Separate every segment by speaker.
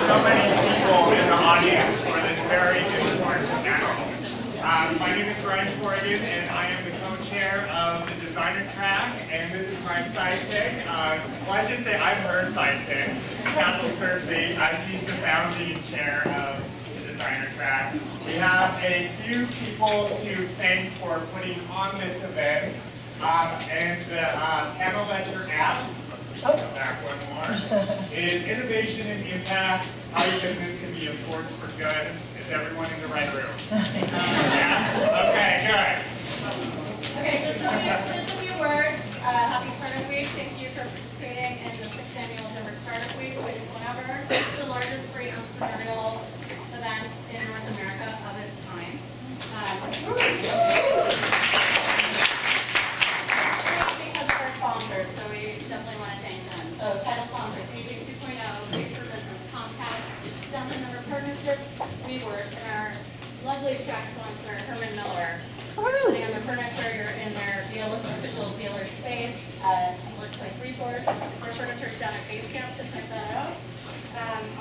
Speaker 1: so many people in the audience for this very important panel. My name is Brian Corrigan, and I am the co-chair of the designer track, and this is my sidekick. Well, I should say I'm her sidekick, Castle Cersei. She's the founding chair of the designer track. We have a few people to thank for putting on this event, and the panel that you're at, back one more, is Innovation and Impact, how your business can be a force for good. Is everyone in the right room? Yes? Okay, good.
Speaker 2: Okay, just a few words. Happy Startup Week. Thank you for participating in the 6th Annual Denver Startup Week, which is the largest free entrepreneurial event in North America of its kind. Because of our sponsors, so we definitely want to thank them. So title sponsors, Meeting 2.0, Great for Business, Comcast, Downtown Denver Partnership, WeWork, and our lovely track sponsor, Herman Miller. Sitting on their furniture, you're in their official dealer space, workplace resource. Their furniture's down at Basecamp, so check that out.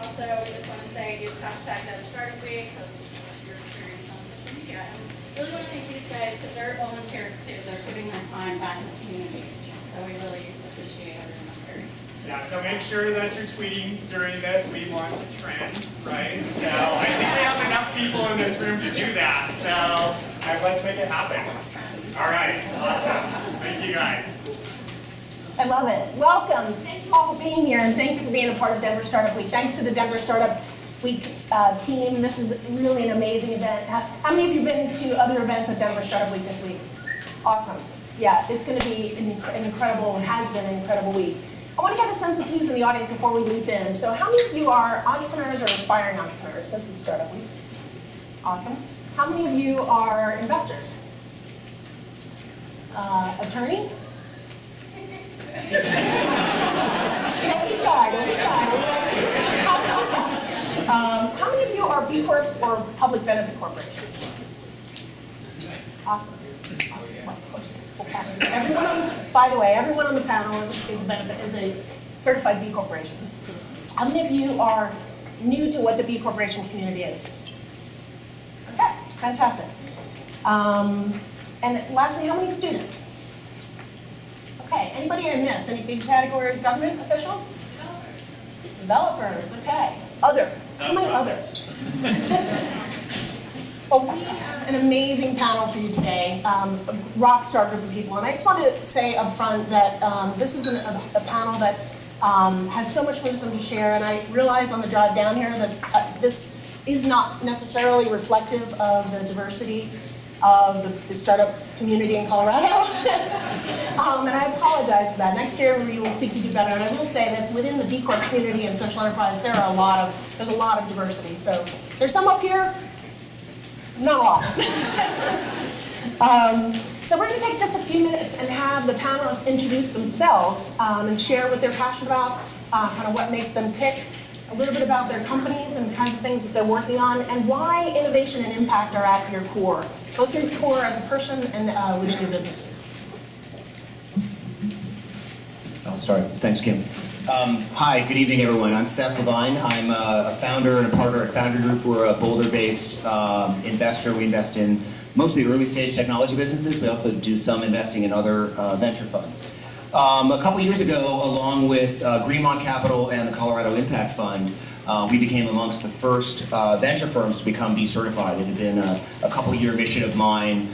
Speaker 2: Also, we just want to say use hashtag Startup Week, post your experience on social media. And really want to thank these guys because they're volunteers too. They're putting their time back in the community. So we really appreciate everyone here.
Speaker 1: Yeah, so make sure that you're tweeting during this. We want to trend, right? So I think we have enough people in this room to do that. So let's make it happen. All right, awesome. Thank you guys.
Speaker 3: I love it. Welcome. Thank you all for being here, and thank you for being a part of Denver Startup Week. Thanks to the Denver Startup Week team. This is really an amazing event. How many of you have been to other events at Denver Startup Week this week? Awesome. Yeah, it's going to be an incredible, and has been an incredible week. I want to get a sense of who's in the audience before we leap in. So how many of you are entrepreneurs or aspiring entrepreneurs since it's Startup Week? Awesome. How many of you are investors? Attorneys? Don't be shy, don't be shy. How many of you are B Corps or public benefit corporations? Awesome. Awesome. Well, of course. Okay. By the way, everyone on the panel is a certified B Corporation. How many of you are new to what the B Corporation community is? Okay, fantastic. And lastly, how many students? Okay, anybody I missed? Any big categories? Government officials? Developers, okay. Other. How many others? Oh, an amazing panel for you today. A rock star group of people. And I just want to say up front that this is a panel that has so much wisdom to share. And I realized on the drive down here that this is not necessarily reflective of the diversity of the startup community in Colorado. And I apologize for that. Next year we will seek to do better. And I will say that within the B Corp community and social enterprise, there's a lot of diversity. So there's some up here, not a lot. So we're going to take just a few minutes and have the panelists introduce themselves and share what they're passionate about, kind of what makes them tick, a little bit about their companies and the kinds of things that they're working on, and why innovation and impact are at your core, both your core as a person and within your businesses.
Speaker 4: I'll start. Thanks, Kim. Hi, good evening, everyone. I'm Seth Levine. I'm a founder and a partner at Foundry Group. We're a Boulder-based investor. We invest in mostly early-stage technology businesses. We also do some investing in other venture funds. A couple years ago, along with Greenmont Capital and the Colorado Impact Fund, we became amongst the first venture firms to become B certified. It had been a couple-year mission of mine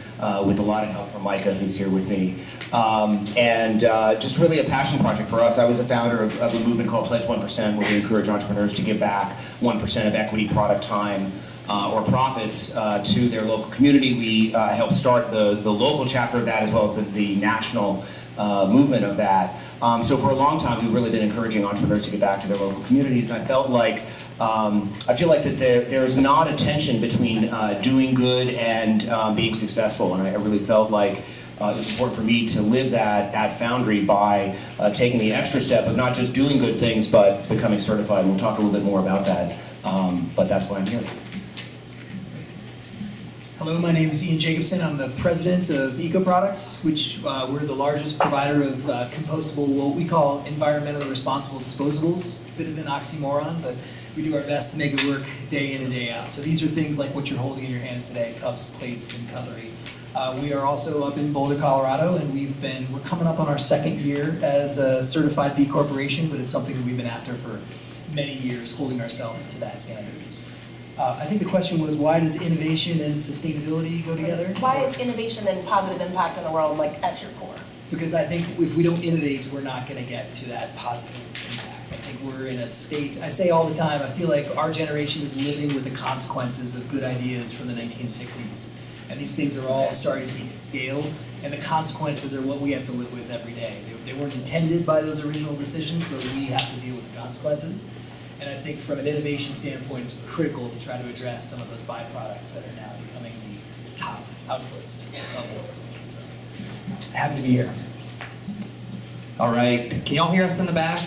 Speaker 4: with a lot of help from Micah, who's here with me. And just really a passion project for us. I was a founder of a movement called Pledge 1%, where we encourage entrepreneurs to give back 1% of equity, product, time, or profits to their local community. We helped start the local chapter of that, as well as the national movement of that. So for a long time, we've really been encouraging entrepreneurs to get back to their local communities. And I felt like, I feel like that there's not a tension between doing good and being successful. And I really felt like it was important for me to live that at Foundry by taking the extra step of not just doing good things, but becoming certified. And we'll talk a little bit more about that. But that's why I'm here.
Speaker 5: Hello, my name is Ian Jacobson. I'm the president of Eco Products, which we're the largest provider of compostable, what we call environmentally responsible disposables. A bit of an oxymoron, but we do our best to make it work day in and day out. So these are things like what you're holding in your hands today, cups, plates, and cutlery. We are also up in Boulder, Colorado, and we're coming up on our second year as a certified B Corporation, but it's something that we've been after for many years, holding ourselves to that standard. I think the question was, why does innovation and sustainability go together?
Speaker 3: Why is innovation and positive impact in the world like at your core?
Speaker 5: Because I think if we don't innovate, we're not going to get to that positive impact. I think we're in a state, I say all the time, I feel like our generation is living with the consequences of good ideas from the 1960s. And these things are all starting to hit scale, and the consequences are what we have to live with every day. They weren't intended by those original decisions, but we have to deal with the consequences. And I think from an innovation standpoint, it's critical to try to address some of those byproducts that are now becoming the top outputs of those decisions. So, happy to be here.
Speaker 6: All right, can y'all hear us in the back?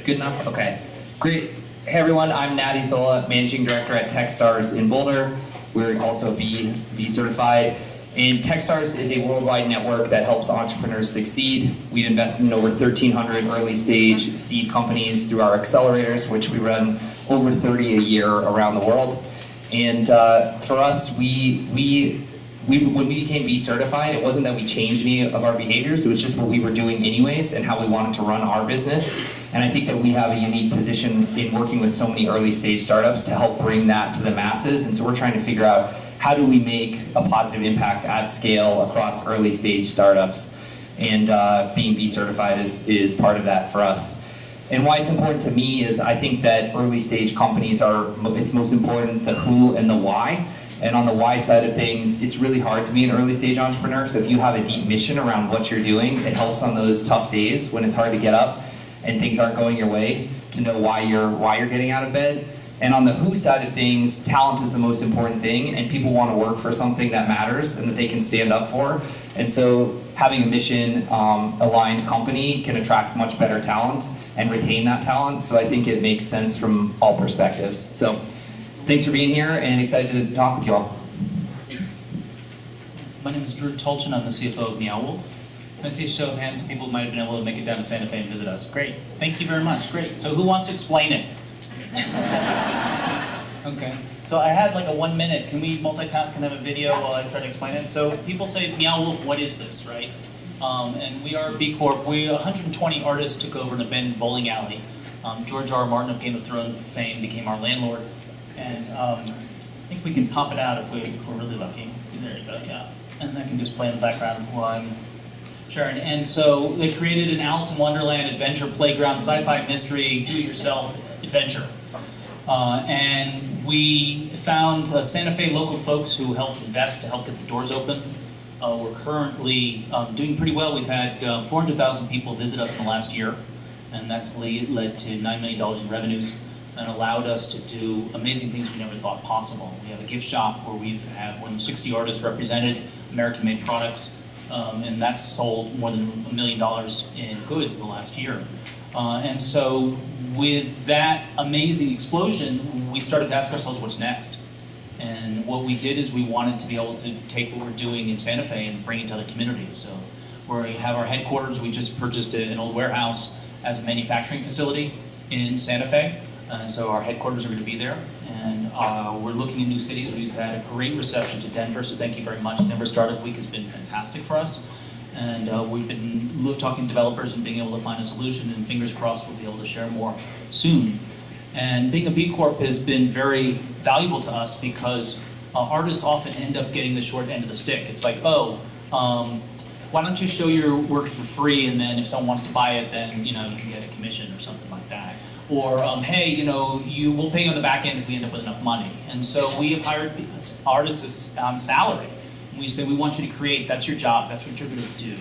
Speaker 6: Good enough? Okay, great. Hey everyone, I'm Natty Zola, Managing Director at Techstars in Boulder. We're also B certified. And Techstars is a worldwide network that helps entrepreneurs succeed. We've invested in over 1,300 early stage seed companies through our accelerators, which we run over 30 a year around the world. And for us, when we became B certified, it wasn't that we changed any of our behaviors, it was just what we were doing anyways and how we wanted to run our business. And I think that we have a unique position in working with so many early stage startups to help bring that to the masses. And so we're trying to figure out, how do we make a positive impact at scale across early stage startups? And being B certified is part of that for us. And why it's important to me is I think that early stage companies it's most important the who and the why. And on the why side of things, it's really hard to be an early stage entrepreneur. So if you have a deep mission around what you're doing, it helps on those tough days when it's hard to get up and things aren't going your way to know why you're getting out of bed. And on the who side of things, talent is the most important thing, and people want to work for something that matters and that they can stand up for. And so having a mission aligned company can attract much better talent and retain that talent. So I think it makes sense from all perspectives. So thanks for being here and excited to talk with you all.
Speaker 7: My name is Drew Tolchin. I'm the CFO of Meow Wolf. I see a show of hands. People might have been able to make it down to Santa Fe and visit us. Great. Thank you very much. Great. So who wants to explain it? Okay. So I had like a 1 minute. Can we multitask and have a video while I try to explain it? So people say, Meow Wolf, what is this, right? And we are B Corp. 120 artists took over an abandoned bowling alley. George R. R. Martin of Game of Thrones fame became our landlord. And I think we can pop it out if we're really lucky. There you go, yeah. And that can just play in the background while I'm sharing. And so they created an Alice in Wonderland adventure playground, sci-fi mystery, do-it-yourself adventure. And we found Santa Fe local folks who helped invest to help get the doors open. We're currently doing pretty well. We've had 400,000 people visit us in the last year, and that's led to $9 million in revenues and allowed us to do amazing things we never thought possible. We have a gift shop where we've had more than 60 artists represented, American-made products, and that's sold more than $1 million in goods in the last year. And so with that amazing explosion, we started to ask ourselves, what's next? And what we did is we wanted to be able to take what we're doing in Santa Fe and bring it to other communities. So where we have our headquarters, we just purchased an old warehouse as a manufacturing facility in Santa Fe. And so our headquarters are going to be there. And we're looking at new cities. We've had a great reception to Denver, so thank you very much. Denver Startup Week has been fantastic for us. And we've been talking to developers and being able to find a solution, and fingers crossed we'll be able to share more soon. And being a B Corp has been very valuable to us because artists often end up getting the short end of the stick. It's like, why don't you show your work for free, and then if someone wants to buy it, then you can get a commission or something like that. Or hey, we'll pay you on the back end if we end up with enough money. And so we have hired artists on salary. We say, we want you to create, that's your job, that's what you're going to do.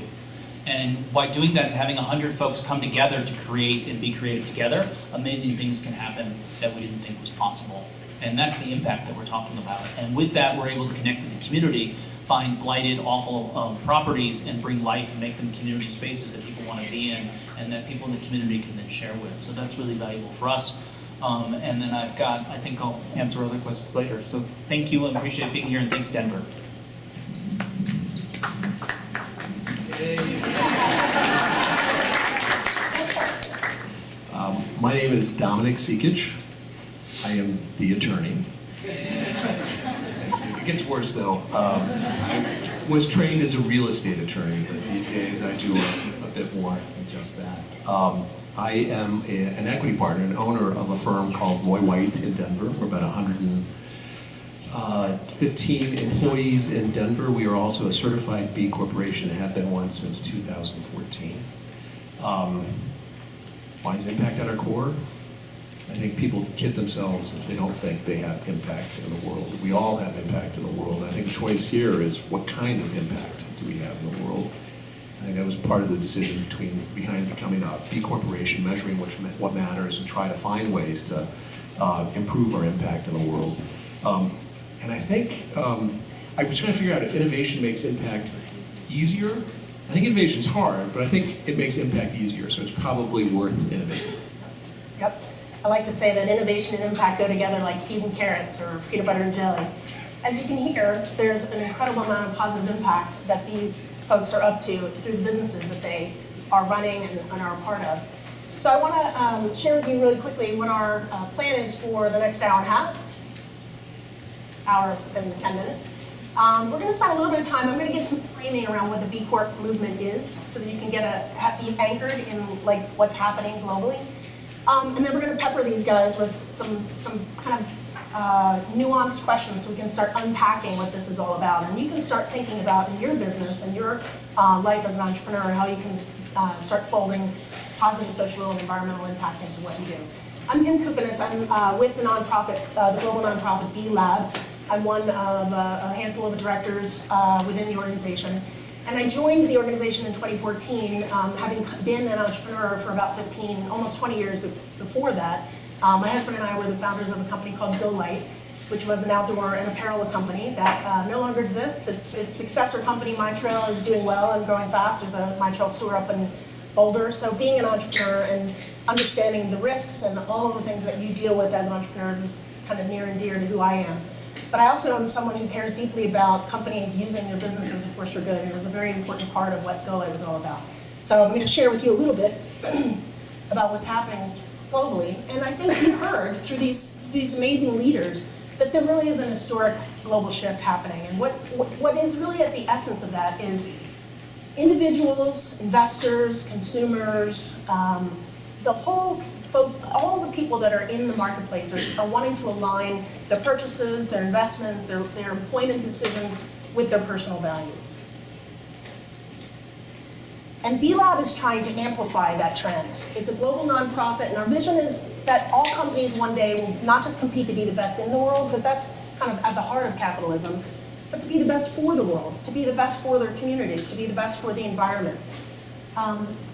Speaker 7: And by doing that and having 100 folks come together to create and be creative together, amazing things can happen that we didn't think was possible. And that's the impact that we're talking about. And with that, we're able to connect with the community, find blighted, awful properties, and bring life and make them community spaces that people want to be in and that people in the community can then share with. So that's really valuable for us. And then I think I'll answer other questions later. So thank you and appreciate being here, and thanks Denver.
Speaker 8: My name is Dominic Seekich. I am the attorney. It gets worse though. I was trained as a real estate attorney, but these days I do a bit more than just that. I am an equity partner and owner of a firm called Roy White in Denver. We're about 115 employees in Denver. We are also a certified B Corporation and have been one since 2014. Why is impact at our core? I think people kid themselves if they don't think they have impact in the world. We all have impact in the world. I think the choice here is what kind of impact do we have in the world? I think that was part of the decision behind becoming a B Corporation, measuring what matters and try to find ways to improve our impact in the world. And I think, I was trying to figure out if innovation makes impact easier. I think innovation's hard, but I think it makes impact easier, so it's probably worth innovating.
Speaker 3: Yep. I like to say that innovation and impact go together like peas and carrots or peanut butter and jelly. As you can hear, there's an incredible amount of positive impact that these folks are up to through the businesses that they are running and are a part of. So I want to share with you really quickly what our plan is for the next hour and a half, hour and 10 minutes. We're going to spend a little bit of time. I'm going to give some framing around what the B Corp movement is, so that you can be anchored in like what's happening globally. And then we're going to pepper these guys with some kind of nuanced questions, so we can start unpacking what this is all about, and you can start thinking about in your business and your life as an entrepreneur how you can start folding positive social and environmental impact into what you do. I'm Kim Kupinis. I'm with the nonprofit, the global nonprofit B Lab. I'm one of a handful of directors within the organization. And I joined the organization in 2014, having been an entrepreneur for about 15, almost 20 years before that. My husband and I were the founders of a company called Go Light, which was an outdoor and apparel company that no longer exists. Its successor company, My Trail, is doing well and growing fast. There's a My Trail store up in Boulder. So being an entrepreneur and understanding the risks and all of the things that you deal with as entrepreneurs is kind of near and dear to who I am. But I also am someone who cares deeply about companies using their businesses, of course, for good, and it was a very important part of what Go Light was all about. So I'm going to share with you a little bit about what's happening globally, and I think you heard through these amazing leaders that there really is an historic global shift happening, and what is really at the essence of that is individuals, investors, consumers, all the people that are in the marketplace are wanting to align their purchases, their investments, their employment decisions with their personal values. And B Lab is trying to amplify that trend. It's a global nonprofit, and our vision is that all companies one day will not just compete to be the best in the world, because that's kind of at the heart of capitalism, but to be the best for the world, to be the best for their communities, to be the best for the environment.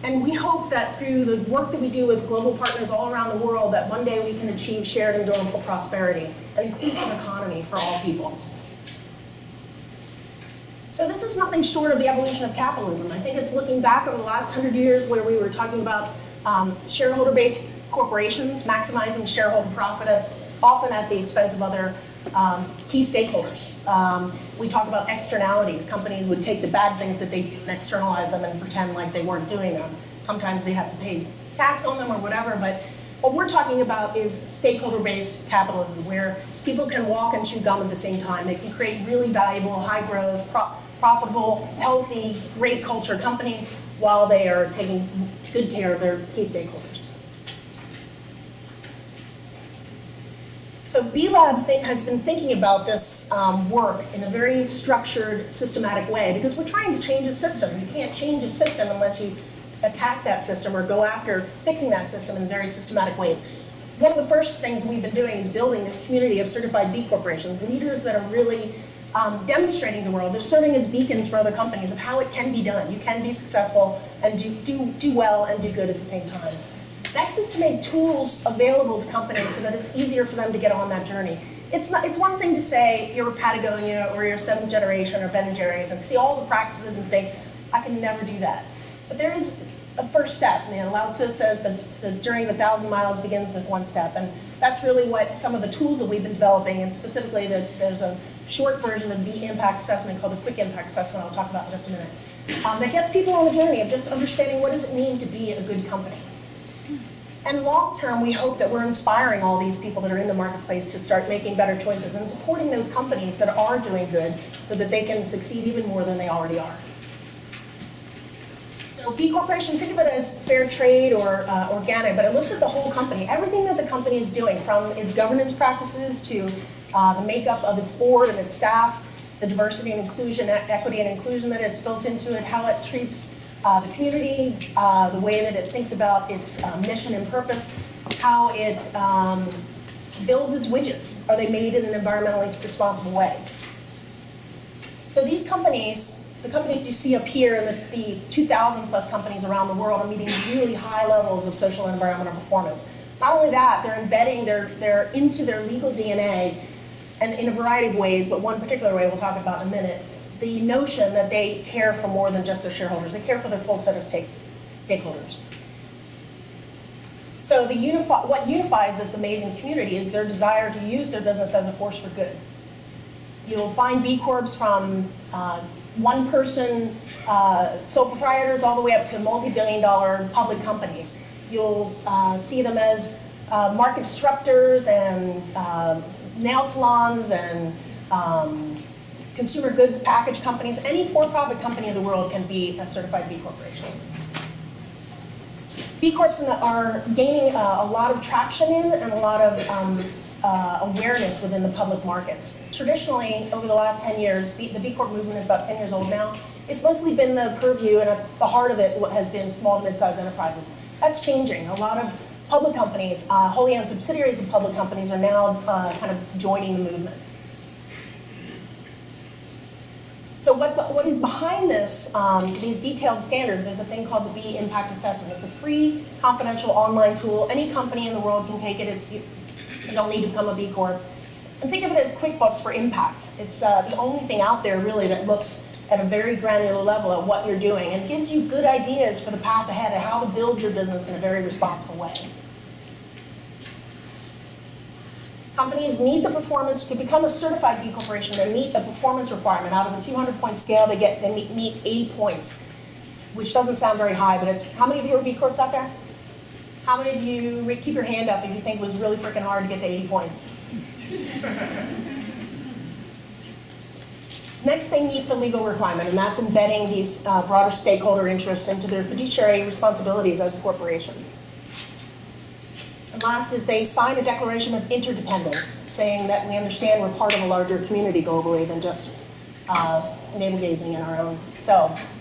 Speaker 3: And we hope that through the work that we do with global partners all around the world, that one day we can achieve shared and durable prosperity, an inclusive economy for all people. So this is nothing short of the evolution of capitalism. I think it's looking back over the last 100 years where we were talking about shareholder-based corporations maximizing shareholder profit, often at the expense of other key stakeholders. We talk about externalities. Companies would take the bad things that they do and externalize them and pretend like they weren't doing them. Sometimes they have to pay tax on them or whatever, but what we're talking about is stakeholder-based capitalism, where people can walk and chew gum at the same time. They can create really valuable, high-growth, profitable, healthy, great culture companies while they are taking good care of their key stakeholders. So B Lab has been thinking about this work in a very structured, systematic way, because we're trying to change a system. You can't change a system unless you attack that system or go after fixing that system in very systematic ways. One of the first things we've been doing is building this community of certified B corporations, leaders that are really demonstrating to the world. They're serving as beacons for other companies of how it can be done. You can be successful and do well and do good at the same time. Next is to make tools available to companies so that it's easier for them to get on that journey. It's one thing to say you're a Patagonia or you're 7th generation or Ben & Jerry's and see all the practices and think, I can never do that. But there is a first step. Lao Tzu says that the journey of 1,000 miles begins with one step. And That's really what some of the tools that we've been developing, and specifically there's a short version of the impact assessment called the quick impact assessment I'll talk about in just a minute, that gets people on the journey of just understanding what does it mean to be a good company. And long term, we hope that we're inspiring all these people that are in the marketplace to start making better choices and supporting those companies that are doing good so that they can succeed even more than they already are. So B Corporation, think of it as fair trade or organic, but it looks at the whole company. Everything that the company is doing, from its governance practices to the makeup of its board and its staff, the diversity and inclusion, equity and inclusion that it's built into it, how it treats the community, the way that it thinks about its mission and purpose, how it builds its widgets. Are they made in an environmentally responsible way? So these companies, the companies you see up here, and the 2,000 plus companies around the world are meeting really high levels of social and environmental performance. Not only that, they're embedding they're into their legal DNA, and in a variety of ways, but one particular way we'll talk about in a minute, the notion that they care for more than just their shareholders. They care for their full set of stakeholders. So what unifies this amazing community is their desire to use their business as a force for good. You'll find B Corps from one-person sole proprietors all the way up to multi-billion-dollar public companies. You'll see them as market disruptors and nail salons and consumer goods package companies. Any for-profit company in the world can be a certified B Corporation. B Corps are gaining a lot of traction in and a lot of awareness within the public markets. Traditionally, over the last 10 years, the B Corp movement is about 10 years old now. It's mostly been the purview, and at the heart of it has been small to mid-sized enterprises. That's changing. A lot of public companies, wholly owned subsidiaries of public companies, are now kind of joining the movement. So what is behind this, these detailed standards, is a thing called the B Impact Assessment. It's a free, confidential online tool. Any company in the world can take it. You don't need to become a B Corp. And think of it as QuickBooks for impact. It's the only thing out there really that looks at a very granular level at what you're doing and gives you good ideas for the path ahead and how to build your business in a very responsible way. Companies meet the performance to become a certified B Corporation. They meet a performance requirement. Out of a 200-point scale, they meet 80 points, which doesn't sound very high, but it's, how many of you are B Corps out there? How many of you, keep your hand up if you think it was really freaking hard to get to 80 points? Next, they meet the legal requirement, and that's embedding these broader stakeholder interests into their fiduciary responsibilities as a corporation. And last is they sign a declaration of interdependence, saying that we understand we're part of a larger community globally than just navel-gazing in our own selves.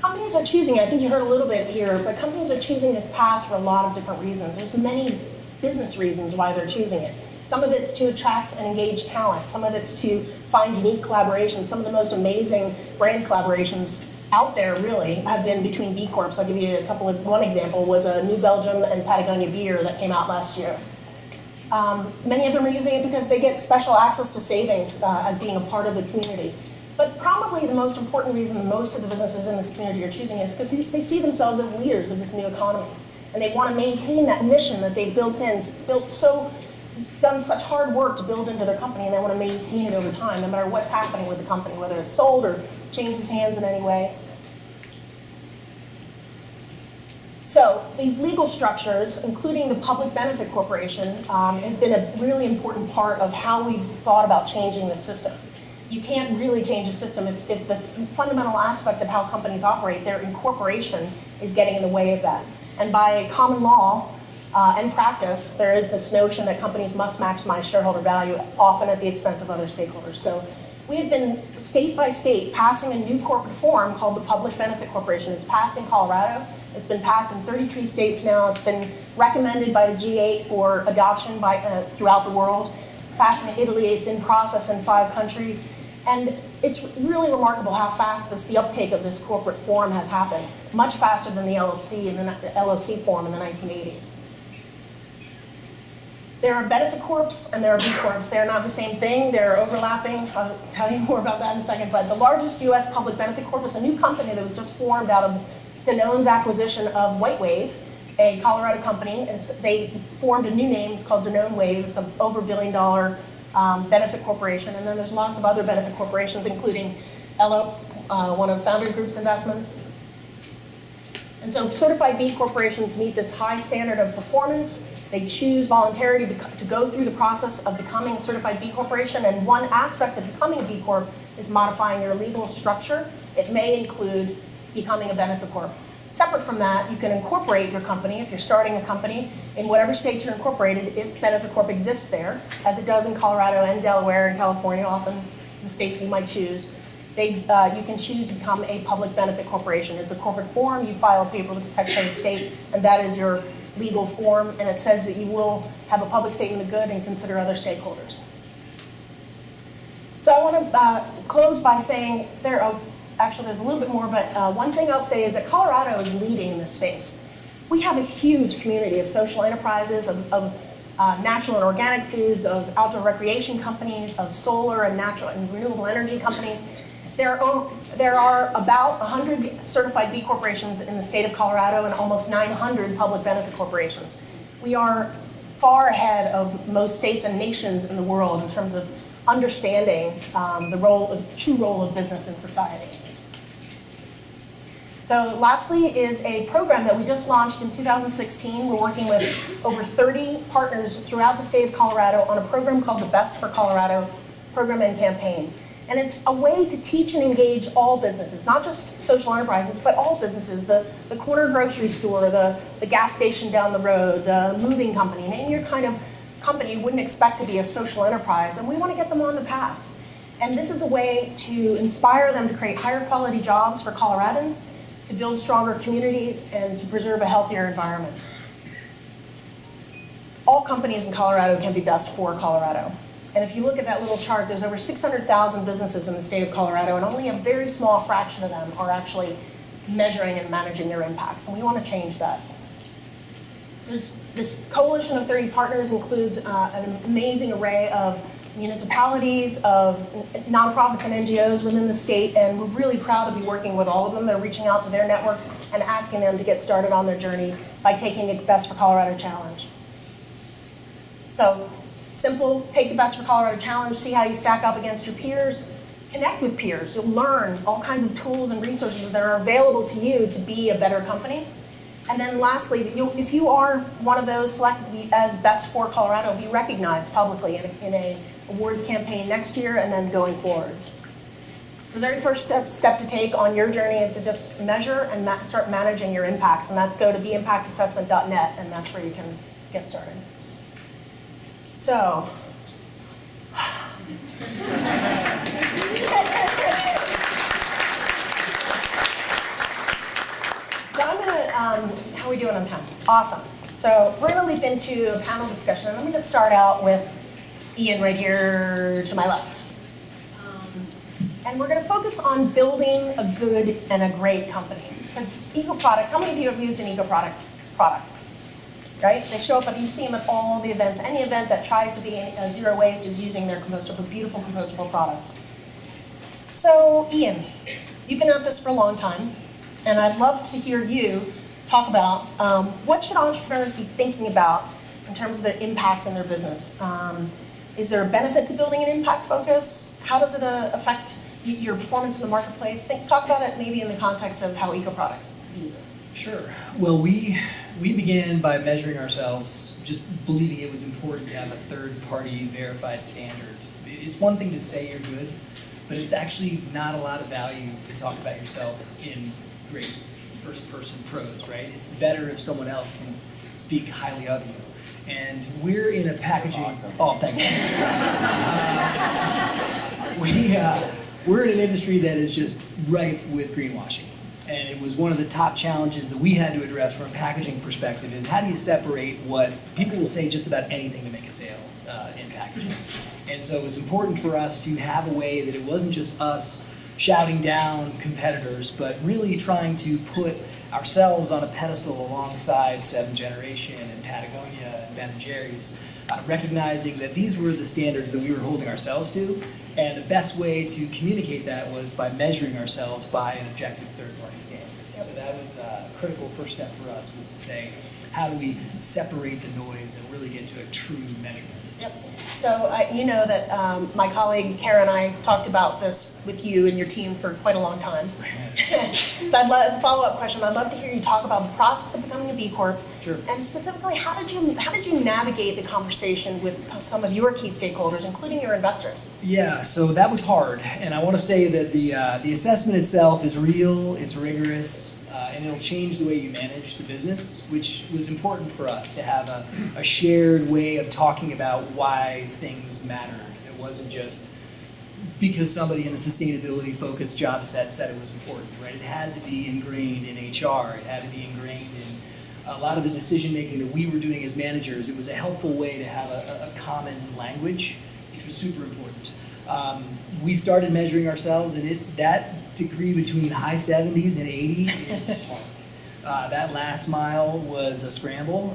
Speaker 3: Companies are choosing, I think you heard a little bit here, but companies are choosing this path for a lot of different reasons. There's many business reasons why they're choosing it. Some of it's to attract and engage talent. Some of it's to find unique collaborations. Some of the most amazing brand collaborations out there really have been between B Corps. I'll give you one example was a New Belgium and Patagonia beer that came out last year. Many of them are using it because they get special access to savings as being a part of the community. But probably the most important reason most of the businesses in this community are choosing it is because they see themselves as leaders of this new economy. And they want to maintain that mission that they've done such hard work to build into their company, and they want to maintain it over time, no matter what's happening with the company, whether it's sold or changes hands in any way. So these legal structures, including the Public Benefit Corporation, has been a really important part of how we've thought about changing the system. You can't really change a system if the fundamental aspect of how companies operate, their incorporation, is getting in the way of that. And by common law and practice, there is this notion that companies must maximize shareholder value, often at the expense of other stakeholders. So we have been, state by state, passing a new corporate form called the Public Benefit Corporation. It's passed in Colorado. It's been passed in 33 states now. It's been recommended by the G8 for adoption throughout the world. It's passed in Italy. It's in process in 5 countries. And it's really remarkable how fast the uptake of this corporate form has happened, much faster than the LLC form in the 1980s. There are benefit corps and there are B Corps. They're not the same thing. They're overlapping. I'll tell you more about that in a second. But the largest U.S. public benefit corp is a new company that was just formed out of Danone's acquisition of WhiteWave. a Colorado company. They formed a new name. It's called Danone Wave. It's an over $1 billion benefit corporation. And then there's lots of other benefit corporations, including Elo, one of Foundry Group's investments. And so certified B corporations meet this high standard of performance. They choose voluntarily to go through the process of becoming a certified B corporation. And one aspect of becoming a B Corp is modifying your legal structure. It may include becoming a benefit corp. Separate from that, you can incorporate your company if you're starting a company in whatever state you're incorporated, if benefit corp exists there, as it does in Colorado and Delaware and California, often the states you might choose. You can choose to become a public benefit corporation. It's a corporate form. You file a paper with the Secretary of State, and that is your legal form, and it says that you will have a public statement of good and consider other stakeholders. So I want to close by saying actually there's a little bit more, but one thing I'll say is that Colorado is leading in this space. We have a huge community of social enterprises, of natural and organic foods, of outdoor recreation companies, of solar and natural and renewable energy companies. There are about 100 certified B corporations in the state of Colorado and almost 900 public benefit corporations. We are far ahead of most states and nations in the world in terms of understanding the true role of business in society. So lastly is a program that we just launched in 2016. We're working with over 30 partners throughout the state of Colorado on a program called the Best for Colorado program and campaign. And it's a way to teach and engage all businesses, not just social enterprises, but all businesses, the corner grocery store, the gas station down the road, the moving company, name your kind of company you wouldn't expect to be a social enterprise, and we want to get them on the path. And this is a way to inspire them to create higher quality jobs for Coloradans, to build stronger communities, and to preserve a healthier environment. All companies in Colorado can be best for Colorado. And if you look at that little chart, there's over 600,000 businesses in the state of Colorado, and only a very small fraction of them are actually measuring and managing their impacts, and we want to change that. This coalition of 30 partners includes an amazing array of municipalities, of nonprofits and NGOs within the state, and we're really proud to be working with all of them. They're reaching out to their networks and asking them to get started on their journey by taking the Best for Colorado Challenge. So, simple, take the Best for Colorado Challenge, see how you stack up against your peers, connect with peers. You'll learn all kinds of tools and resources that are available to you to be a better company. And then lastly, if you are one of those selected to be as Best for Colorado, be recognized publicly in a awards campaign next year and then going forward. The very first step to take on your journey is to just measure and start managing your impacts, and that's go to beimpactassessment.net, and that's where you can get started. So, I'm gonna, how are we doing on time? Awesome. So we're gonna leap into a panel discussion, and I'm gonna start out with Ian right here to my left. And we're gonna focus on building a good and a great company. Because eco products, how many of you have used an eco product? Right? They show up, and you see them at all the events. Any event that tries to be zero waste is using their beautiful compostable products. So, Ian, you've been at this for a long time, and I'd love to hear you talk about what should entrepreneurs be thinking about in terms of the impacts in their business. Is there a benefit to building an impact focus? How does it affect your performance in the marketplace? Talk about it maybe in the context of how eco products views it.
Speaker 5: Sure. Well, we began by measuring ourselves, just believing it was important to have a third-party verified standard. It's one thing to say you're good, but it's actually not a lot of value to talk about yourself in great first-person prose, right? It's better if someone else can speak highly of you. And we're in a packaging...
Speaker 6: Awesome.
Speaker 5: Oh, thanks. We're in an industry that is just rife with greenwashing. And it was one of the top challenges that we had to address from a packaging perspective is how do you separate what people will say just about anything to make a sale in packaging. And so it was important for us to have a way that it wasn't just us shouting down competitors, but really trying to put ourselves on a pedestal alongside Seventh Generation and Patagonia and Ben & Jerry's, recognizing that these were the standards that we were holding ourselves to. And the best way to communicate that was by measuring ourselves by an objective third-party standard. So that was a critical first step for us, was to say, how do we separate the noise and really get to a true measurement.
Speaker 3: Yep. So you know that my colleague Kara and I talked about this with you and your team for quite a long time. So as a follow-up question, I'd love to hear you talk about the process of becoming a B Corp.
Speaker 5: Sure.
Speaker 3: And specifically, how did you navigate the conversation with some of your key stakeholders, including your investors?
Speaker 5: Yeah, so that was hard, and I want to say that the assessment itself is real, it's rigorous, and it'll change the way you manage the business, which was important for us to have a shared way of talking about why things mattered. It wasn't just because somebody in a sustainability-focused job set said it was important, right? It had to be ingrained in HR. It had to be ingrained in a lot of the decision-making that we were doing as managers. It was a helpful way to have a common language, which was super important. We started measuring ourselves, and that degree between high 70s and 80s is hard. That last mile was a scramble,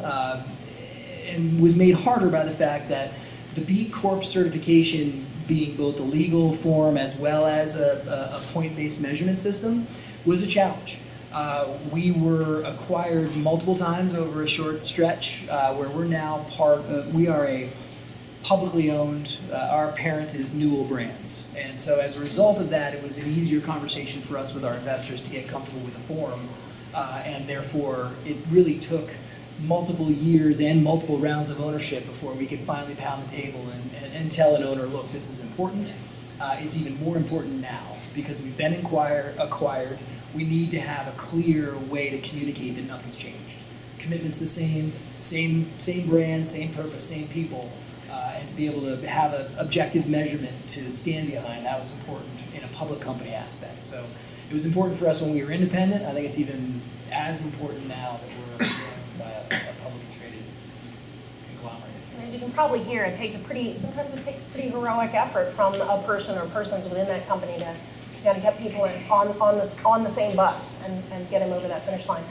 Speaker 5: and was made harder by the fact that the B Corp certification, being both a legal form as well as a point-based measurement system, was a challenge. We were acquired multiple times over a short stretch, where we're now we are a publicly owned, our parent is Newell Brands. And so as a result of that, it was an easier conversation for us with our investors to get comfortable with the forum. And therefore, it really took multiple years and multiple rounds of ownership before we could finally pound the table and tell an owner, look, this is important. It's even more important now because we've been acquired. We need to have a clear way to communicate that nothing's changed. Commitment's the same brand, same purpose, same people. And to be able to have an objective measurement to stand behind, that was important in a public company aspect. So it was important for us when we were independent. I think it's even as important now that we're owned by a publicly traded conglomerate.
Speaker 3: As you can probably hear, sometimes it takes a pretty heroic effort from a person or persons within that company to get people on the same bus and get them over that finish line.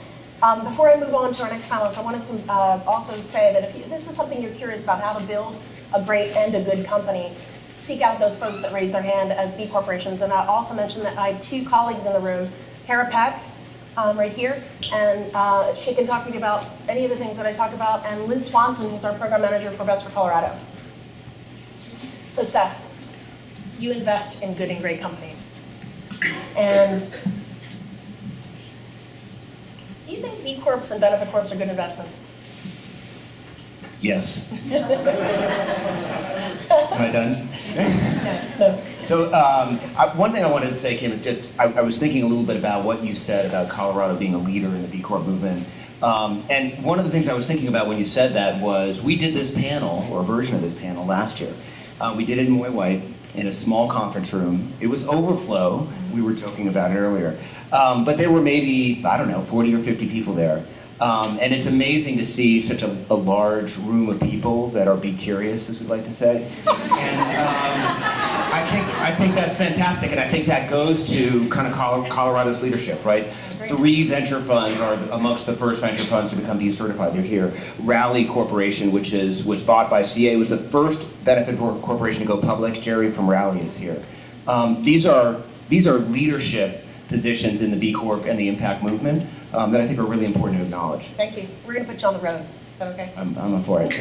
Speaker 3: Before I move on to our next panelist, I wanted to also say that if this is something you're curious about, how to build a great and a good company, seek out those folks that raise their hand as B corporations. And I also mentioned that I have two colleagues in the room, Kara Peck, right here, and she can talk with you about any of the things that I talked about, and Liz Swanson, who's our program manager for Best for Colorado. So Seth, you invest in good and great companies. And do you think B Corps and Benefit Corps are good investments?
Speaker 4: Yes. Am I done?
Speaker 3: No.
Speaker 4: So one thing I wanted to say, Kim, is just I was thinking a little bit about what you said about Colorado being a leader in the B Corp movement. And one of the things I was thinking about when you said that was we did this panel, or a version of this panel, last year. We did it in Moy White in a small conference room. It was overflow. We were joking about it earlier. But there were maybe, 40 or 50 people there. And it's amazing to see such a large room of people that are be curious, as we like to say. And I think that's fantastic, and I think that goes to kind of Colorado's leadership, right? 3 venture funds are amongst the first venture funds to become B certified. They're here. Rally Corporation, which was bought by CA, was the first benefit corporation to go public. Jerry from Rally is here. These are leadership positions in the B Corp and the impact movement that I think are really important to acknowledge.
Speaker 3: Thank you. We're going to put you on the road. Is that okay?
Speaker 4: I'm up for it.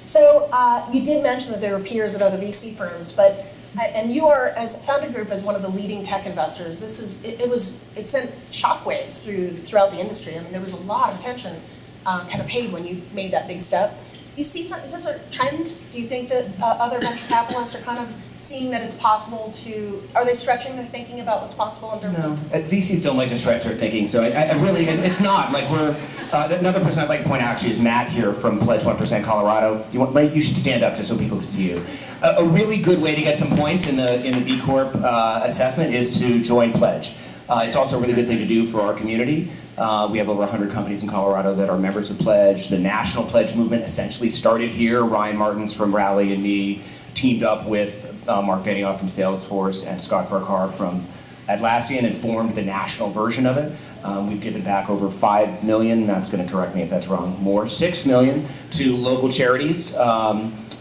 Speaker 3: So you did mention that there were peers at other VC firms, and you are, as Founder Group, as one of the leading tech investors. It sent shockwaves throughout the industry. I mean, there was a lot of attention kind of paid when you made that big step. Do you see is this a trend? Do you think that other venture capitalists are kind of seeing that it's possible are they stretching their thinking about what's possible in terms of?
Speaker 4: VCs don't like to stretch their thinking, so I really, it's not. Like another person I'd like to point out actually is Matt here from Pledge 1% Colorado. You should stand up just so people can see you. A really good way to get some points in the B Corp assessment is to join Pledge. It's also a really good thing to do for our community. We have over 100 companies in Colorado that are members of Pledge. The national Pledge movement essentially started here. Ryan Martins from Rally and me teamed up with Mark Benioff from Salesforce and Scott Farquhar from Atlassian and formed the national version of it. We've given back over $5 million, Matt's going to correct me if that's wrong, more, $6 million to local charities,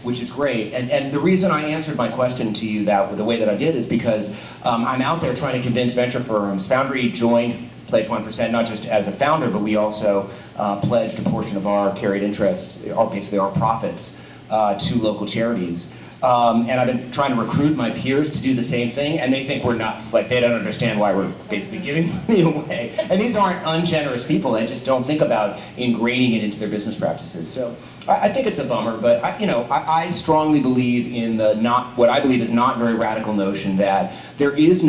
Speaker 4: which is great. And the reason I answered my question to you the way that I did is because I'm out there trying to convince venture firms. Foundry joined Pledge 1%, not just as a founder, but we also pledged a portion of our carried interest, or basically our profits, to local charities. And I've been trying to recruit my peers to do the same thing, and they think we're nuts. Like, they don't understand why we're basically giving money away. And these aren't ungenerous people. They just don't think about ingraining it into their business practices. So I think it's a bummer, but I strongly believe in what I believe is not very radical notion that it's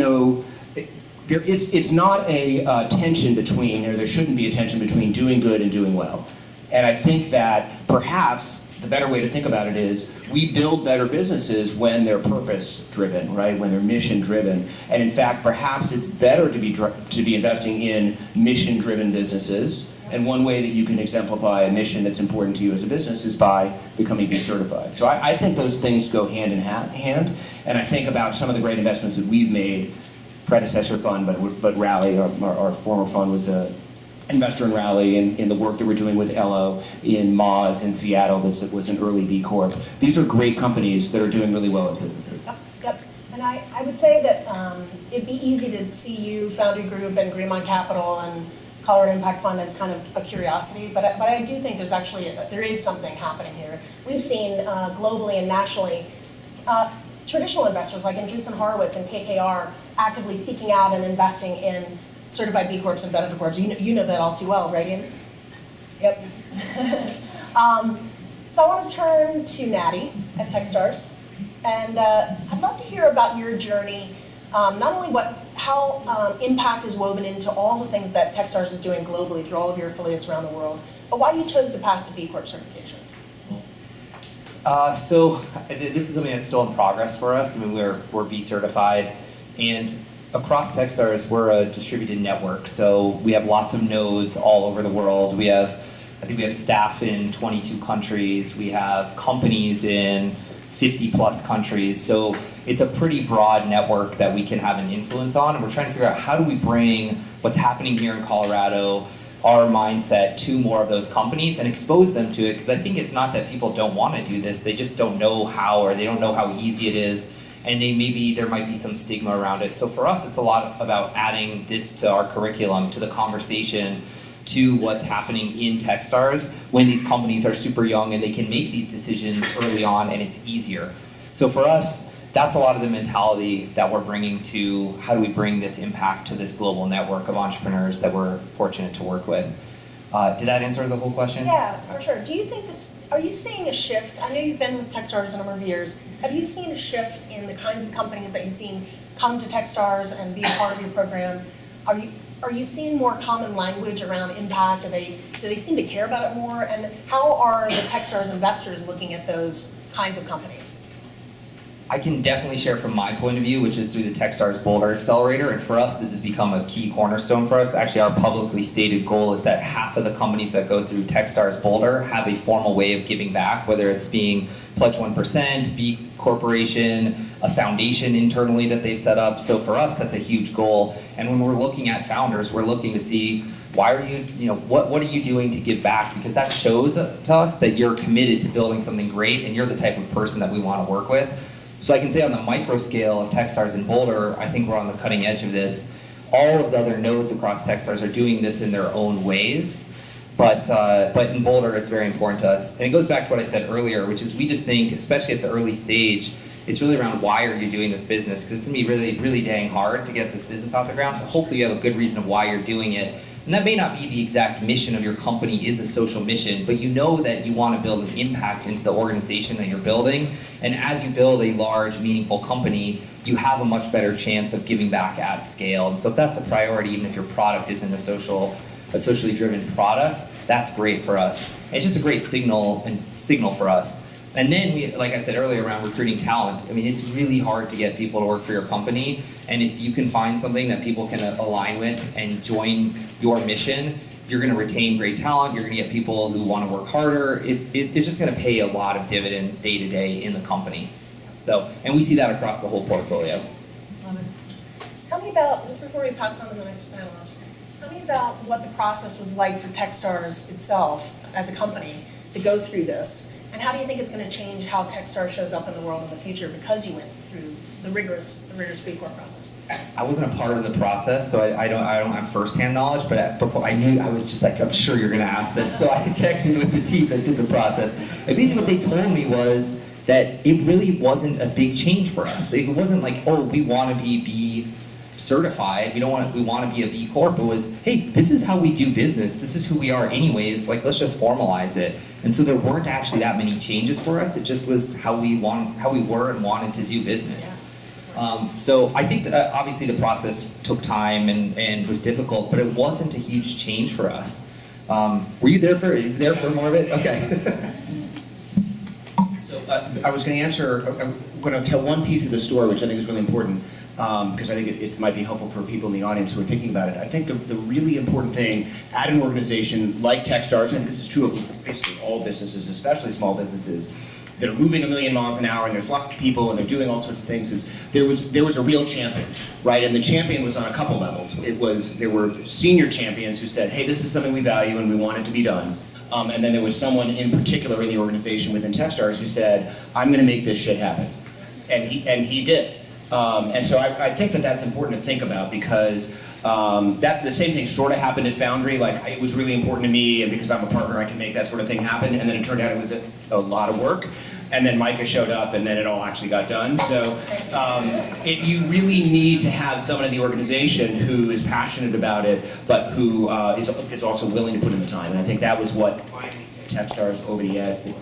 Speaker 4: not a tension between, or there shouldn't be a tension between doing good and doing well. And I think that perhaps the better way to think about it is we build better businesses when they're purpose-driven, right? When they're mission-driven. And in fact, perhaps it's better to be investing in mission-driven businesses. And one way that you can exemplify a mission that's important to you as a business is by becoming B certified. So I think those things go hand in hand. And I think about some of the great investments that we've made. Predecessor fund, but Rally, our former fund, was a investor in Rally, in the work that we're doing with Ello, in Moz in Seattle, that was an early B Corp. These are great companies that are doing really well as businesses.
Speaker 3: Yep. And I would say that it'd be easy to see you, Foundry Group, and Greenmont Capital, and Colorado Impact Fund as kind of a curiosity, but I do think there is something happening here. We've seen globally and nationally traditional investors like Andreessen Horowitz and KKR actively seeking out and investing in certified B Corps and benefit corps. You know that all too well, right, Ian? Yep. So I want to turn to Natty at Techstars, and I'd love to hear about your journey. Not only how impact is woven into all the things that Techstars is doing globally through all of your affiliates around the world, but why you chose the path to B Corp certification.
Speaker 6: So this is something that's still in progress for us. I mean, we're B certified, and across Techstars, we're a distributed network. So we have lots of nodes all over the world. I think we have staff in 22 countries. We have companies in 50 plus countries. So it's a pretty broad network that we can have an influence on. And we're trying to figure out how do we bring what's happening here in Colorado, our mindset, to more of those companies and expose them to it. Because I think it's not that people don't want to do this. They just don't know how, or they don't know how easy it is. And maybe there might be some stigma around it. So for us, it's a lot about adding this to our curriculum, to the conversation, to what's happening in Techstars when these companies are super young and they can make these decisions early on and it's easier. So for us, that's a lot of the mentality that we're bringing to how do we bring this impact to this global network of entrepreneurs that we're fortunate to work with. Did that answer the whole question?
Speaker 3: Yeah, for sure. Do you think are you seeing a shift? I know you've been with Techstars a number of years. Have you seen a shift in the kinds of companies that you've seen come to Techstars and be a part of your program? Are you seeing more common language around impact? Do they seem to care about it more? And how are the Techstars investors looking at those kinds of companies?
Speaker 6: I can definitely share from my point of view, which is through the Techstars Boulder Accelerator. And for us, this has become a key cornerstone for us. Actually, our publicly stated goal is that half of the companies that go through Techstars Boulder have a formal way of giving back, whether it's being Pledge 1%, B Corporation, a foundation internally that they've set up. So for us, that's a huge goal. And when we're looking at founders, we're looking to see why are what are you doing to give back? Because that shows to us that you're committed to building something great and you're the type of person that we want to work with. So I can say on the micro scale of Techstars in Boulder, I think we're on the cutting edge of this. All of the other nodes across Techstars are doing this in their own ways. But in Boulder, it's very important to us. And it goes back to what I said earlier, which is we just think, especially at the early stage, it's really around why are you doing this business? Because it's going to be really, really dang hard to get this business off the ground. So hopefully you have a good reason of why you're doing it. And that may not be the exact mission of your company is a social mission, but you know that you want to build an impact into the organization that you're building. And as you build a large, meaningful company, you have a much better chance of giving back at scale. And so if that's a priority, even if your product isn't a socially driven product, that's great for us. It's just a great signal for us. And then we, like I said earlier, around recruiting talent, I mean, it's really hard to get people to work for your company. And if you can find something that people can align with and join your mission, you're going to retain great talent. You're going to get people who want to work harder. It's just going to pay a lot of dividends day to day in the company. So, and we see that across the whole portfolio.
Speaker 3: Love it. Tell me about, just before we pass on to the next panelist, tell me about what the process was like for Techstars itself as a company to go through this. And how do you think it's going to change how Techstars shows up in the world in the future because you went through the rigorous B Corp process?
Speaker 6: I wasn't a part of the process, so I don't have firsthand knowledge. But before I knew, I was just like, I'm sure you're going to ask this. So I checked in with the team that did the process. And basically, what they told me was that it really wasn't a big change for us. It wasn't like, oh, we want to be B certified. We want to be a B Corp. It was, hey, this is how we do business. This is who we are, anyways. Like, let's just formalize it. And so there weren't actually that many changes for us. It just was how we were and wanted to do business. So I think that obviously the process took time and was difficult, but it wasn't a huge change for us. Were you there for more of it? Okay.
Speaker 4: I was going to answer, I'm going to tell one piece of the story, which I think is really important, because I think it might be helpful for people in the audience who are thinking about it. I think the really important thing at an organization like Techstars, and I think this is true of basically all businesses, especially small businesses, that are moving 1,000,000 miles an hour and there's lots of people and they're doing all sorts of things, is there was a real champion, right? And the champion was on a couple levels. There were senior champions who said, hey, this is something we value and we want it to be done. And then there was someone in particular in the organization within Techstars who said, I'm going to make this shit happen. And he did. And so I think that that's important to think about, because the same thing sort of happened at Foundry. Like, it was really important to me, and because I'm a partner, I can make that sort of thing happen. And then it turned out it was a lot of work. And then Micah showed up, and then it all actually got done. So you really need to have someone in the organization who is passionate about it, but who is also willing to put in the time. And I think that was what Techstars over the edge.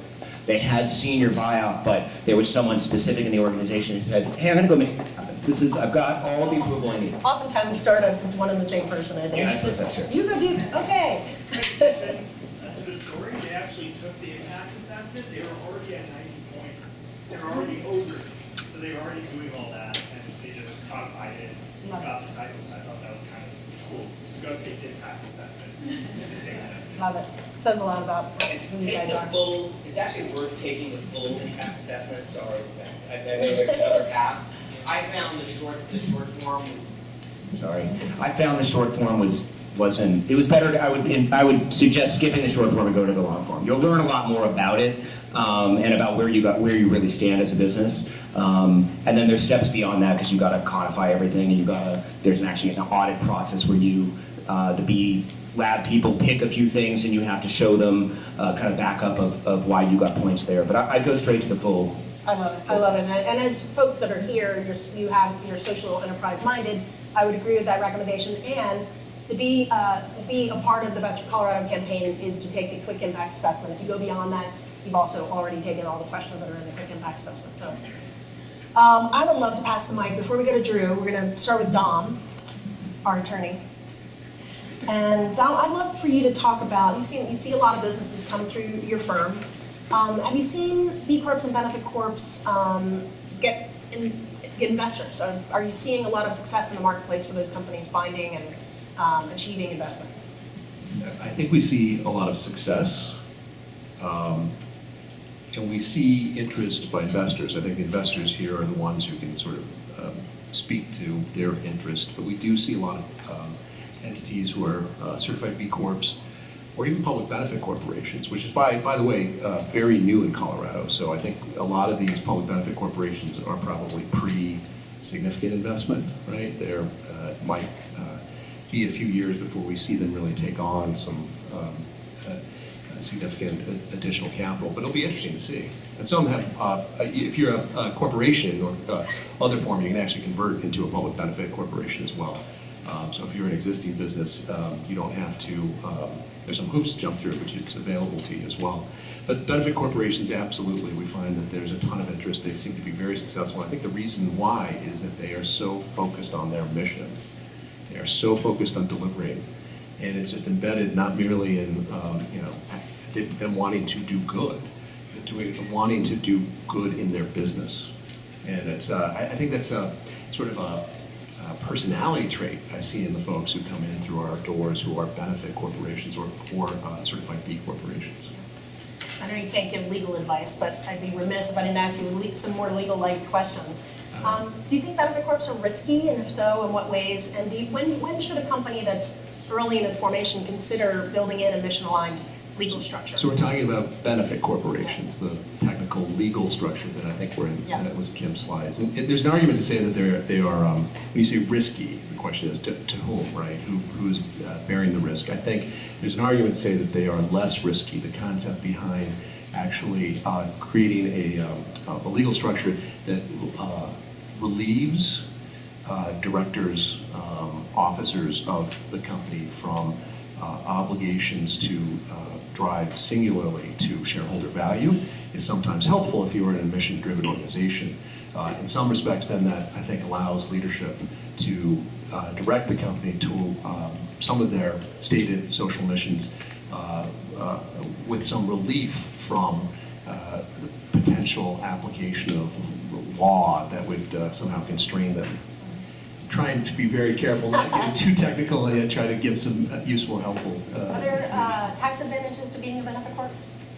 Speaker 4: They had senior buyout, but there was someone specific in the organization who said, hey, I'm going to go make this happen. I've got all the approval I need.
Speaker 3: Oftentimes startups is one and the same person, I think.
Speaker 4: Yeah, I suppose that's true.
Speaker 3: You go do, okay.
Speaker 1: To the story, they actually took the impact assessment. They were already at 90 points. They were already ogres, so they were already doing all that, and they just codified it and got the title. So I thought that was kind of cool. So go take the impact assessment.
Speaker 3: Love it. Says a lot about
Speaker 4: And to
Speaker 3: who you
Speaker 4: take
Speaker 3: guys
Speaker 4: the
Speaker 3: are.
Speaker 4: full, it's actually worth taking the full impact assessment. Sorry, there's another path. I found the short form was. Sorry, I found the short form wasn't. It was better. I would suggest skipping the short form and go to the long form. You'll learn a lot more about it, and about where you really stand as a business. And then there's steps beyond that, because you got to codify everything, and there's actually an audit process where the B lab people pick a few things and you have to show them kind of backup of why you got points there. But I'd go straight to the full.
Speaker 3: I love it. And as folks that are here, you're social enterprise minded, I would agree with that recommendation. And to be a part of the Best for Colorado campaign is to take the quick impact assessment. If you go beyond that, you've also already taken all the questions that are in the quick impact assessment. So I would love to pass the mic. Before we go to Drew, we're going to start with Dom, our attorney. And Dom, I'd love for you to talk about, you see a lot of businesses come through your firm. Have you seen B Corps and Benefit Corps get investors? Are you seeing a lot of success in the marketplace for those companies finding and achieving investment?
Speaker 8: I think we see a lot of success, and we see interest by investors. I think the investors here are the ones who can sort of speak to their interest, but we do see a lot of entities who are certified B Corps, or even public benefit corporations, which is, by the way, very new in Colorado. So I think a lot of these public benefit corporations are probably pre-significant investment, right? There might be a few years before we see them really take on some significant additional capital, but it'll be interesting to see. And some have, if you're a corporation or other form, you can actually convert into a public benefit corporation as well. So if you're an existing business, you don't have to, there's some hoops to jump through, but it's available to you as well. But benefit corporations, absolutely, we find that there's a ton of interest. They seem to be very successful. I think the reason why is that they are so focused on their mission. They are so focused on delivering. And it's just embedded not merely in, them wanting to do good, but wanting to do good in their business. And it's, I think that's a sort of a personality trait I see in the folks who come in through our doors who are benefit corporations or certified B corporations.
Speaker 3: So I know you can't give legal advice, but I'd be remiss if I didn't ask you some more legal-like questions. Do you think benefit corps are risky, and if so, in what ways? And when should a company that's early in its formation consider building in a mission-aligned legal structure?
Speaker 8: So we're talking about benefit corporations, yes. The technical legal structure that I think were in,
Speaker 3: Yes.
Speaker 8: that was Kim's slides. And there's an argument to say that they are when you say risky, the question is to whom, right? Who's bearing the risk? I think there's an argument to say that they are less risky. The concept behind actually creating a legal structure that relieves directors, officers of the company from obligations to drive singularly to shareholder value is sometimes helpful if you are in a mission-driven organization. In some respects, then that I think allows leadership to direct the company to some of their stated social missions with some relief from the potential application of law that would somehow constrain them. I'm trying to be very careful, not getting too technical, and yet try to give some useful, helpful.
Speaker 3: Are there tax advantages to being a benefit corp?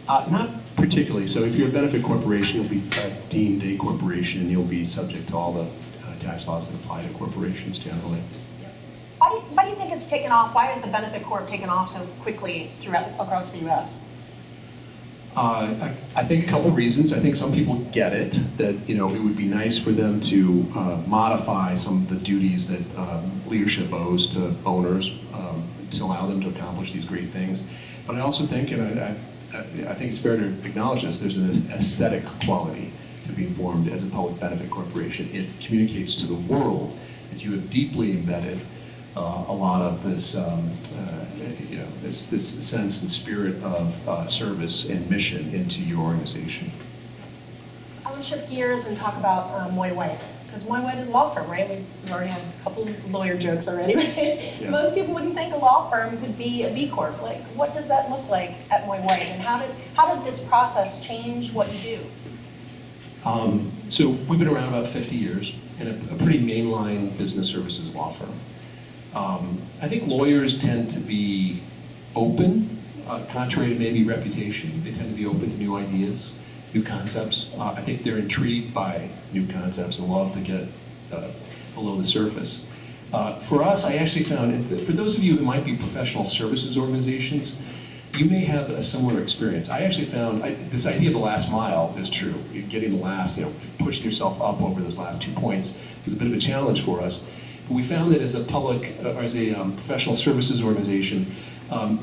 Speaker 8: Not particularly. So if you're a benefit corporation, you'll be deemed a corporation, and you'll be subject to all the tax laws that apply to corporations generally.
Speaker 3: Why do you think it's taken off? Why is the benefit corp taken off so quickly across the U.S.?
Speaker 8: I think a couple reasons. I think some people get it, that it would be nice for them to modify some of the duties that leadership owes to owners to allow them to accomplish these great things. But I also think, and I think it's fair to acknowledge this, there's an aesthetic quality to being formed as a public benefit corporation. It communicates to the world that you have deeply embedded a lot of this, this sense and spirit of service and mission into your organization.
Speaker 3: I want to shift gears and talk about Moy White, because Moy White is a law firm, right? We've already had a couple lawyer jokes already.
Speaker 8: Yeah.
Speaker 3: Most people wouldn't think a law firm could be a B Corp. Like, what does that look like at Moy White, and how did this process change what you do?
Speaker 8: So we've been around about 50 years, and a pretty mainline business services law firm. I think lawyers tend to be open, contrary to maybe reputation. They tend to be open to new ideas, new concepts. I think they're intrigued by new concepts and love to get below the surface. For us, I actually found, and for those of you who might be professional services organizations, you may have a similar experience. I actually found this idea of the last mile is true. Getting the last, pushing yourself up over those last 2 points was a bit of a challenge for us. But we found that as a public, or as a professional services organization,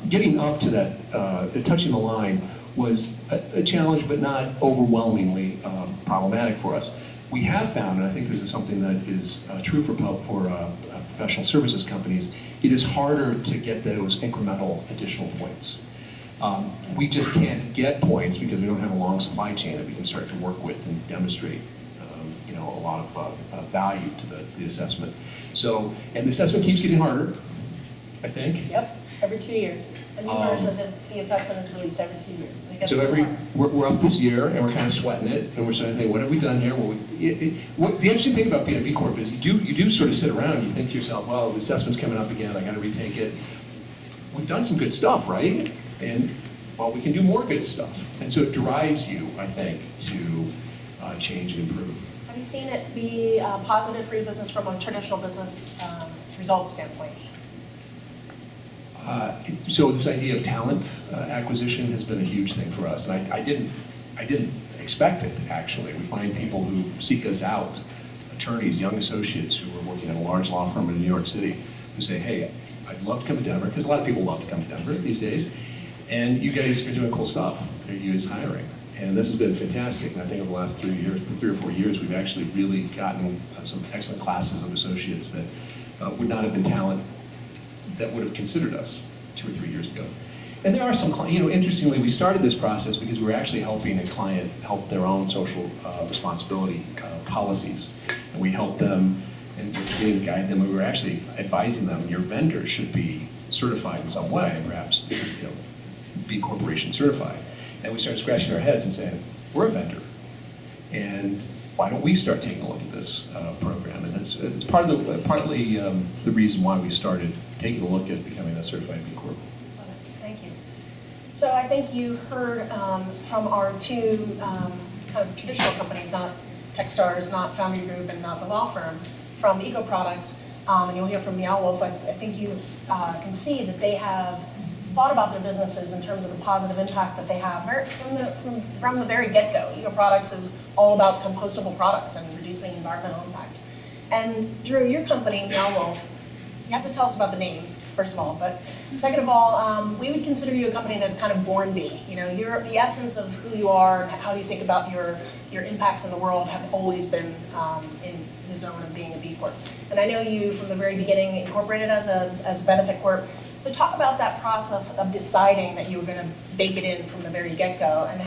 Speaker 8: getting up to that, touching the line was a challenge, but not overwhelmingly problematic for us. We have found, and I think this is something that is true for professional services companies, it is harder to get those incremental additional points. We just can't get points because we don't have a long supply chain that we can start to work with and demonstrate a lot of value to the assessment. So, and the assessment keeps getting harder, I think.
Speaker 3: Yep, every 2 years. A new version of the assessment is released every 2 years. And it gets
Speaker 8: So
Speaker 3: harder.
Speaker 8: we're up this year, and we're kind of sweating it, and we're starting to think, what have we done here? What the interesting thing about being a B Corp is you do sort of sit around and you think to yourself, well, the assessment's coming up again, I got to retake it. We've done some good stuff, right? And, well, we can do more good stuff. And so it drives you, I think, to change and improve.
Speaker 3: Have you seen it be positive for your business from a traditional business results standpoint?
Speaker 8: So this idea of talent acquisition has been a huge thing for us, and I didn't expect it, actually. We find people who seek us out, attorneys, young associates who are working at a large law firm in New York City, who say, hey, I'd love to come to Denver, because a lot of people love to come to Denver these days, and you guys are doing cool stuff. You guys hiring. And this has been fantastic. And I think over the last 3 or 4 years, we've actually really gotten some excellent classes of associates that would not have been talent that would have considered us 2 or 3 years ago. And there are some, interestingly, we started this process because we were actually helping a client help their own social responsibility policies. And we helped them and we're beginning to guide them. We were actually advising them, your vendor should be certified in some way, and perhaps be corporation certified. And we started scratching our heads and saying, we're a vendor, and why don't we start taking a look at this program? And it's partly the reason why we started taking a look at becoming a certified B Corp.
Speaker 3: Love it. Thank you. So I think you heard from our two kind of traditional companies, not Techstars, not Foundry Group, and not the law firm, from Eco Products, and you'll hear from Meow Wolf. I think you can see that they have thought about their businesses in terms of the positive impacts that they have from the very get-go. Eco Products is all about compostable products and reducing environmental impact. And Drew, your company, Meow Wolf, you have to tell us about the name, first of all, but second of all, we would consider you a company that's kind of born bee. You know, you're the essence of who you are and how you think about your impacts in the world have always been in the zone of being a B Corp. And I know you from the very beginning incorporated as a benefit corp. So talk about that process of deciding that you were going to bake it in from the very get-go, and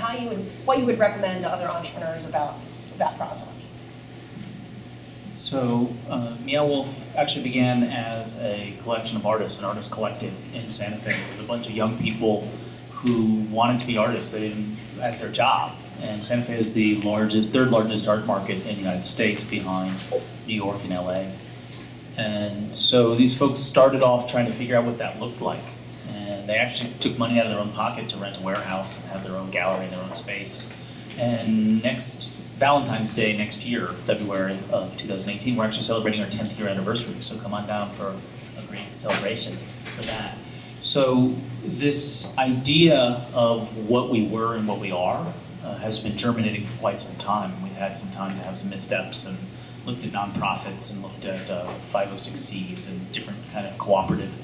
Speaker 3: what you would recommend to other entrepreneurs about that process.
Speaker 7: So, Meow Wolf actually began as a collection of artists, an artist collective in Santa Fe, with a bunch of young people who wanted to be artists. They didn't as their job. And Santa Fe is the third largest art market in the United States, behind New York and LA. And so these folks started off trying to figure out what that looked like. And they actually took money out of their own pocket to rent a warehouse and have their own gallery, their own space. And next Valentine's Day next year, February of 2018, we're actually celebrating our 10th year anniversary. So come on down for a great celebration for that. So this idea of what we were and what we are has been germinating for quite some time. We've had some time to have some missteps and looked at nonprofits and looked at 506Cs and different kind of cooperative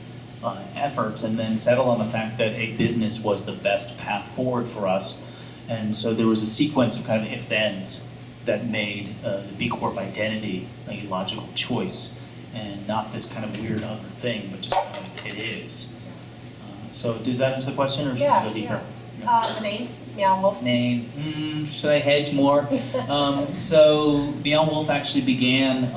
Speaker 7: efforts, and then settled on the fact that a business was the best path forward for us. And so there was a sequence of kind of if-thens that made the B Corp identity a logical choice, and not this kind of weird other thing, but just it is. So did that answer the question, or should I go deeper?
Speaker 3: Yeah. The name, Meow Wolf.
Speaker 7: Name, should I hedge more? So Meow Wolf actually began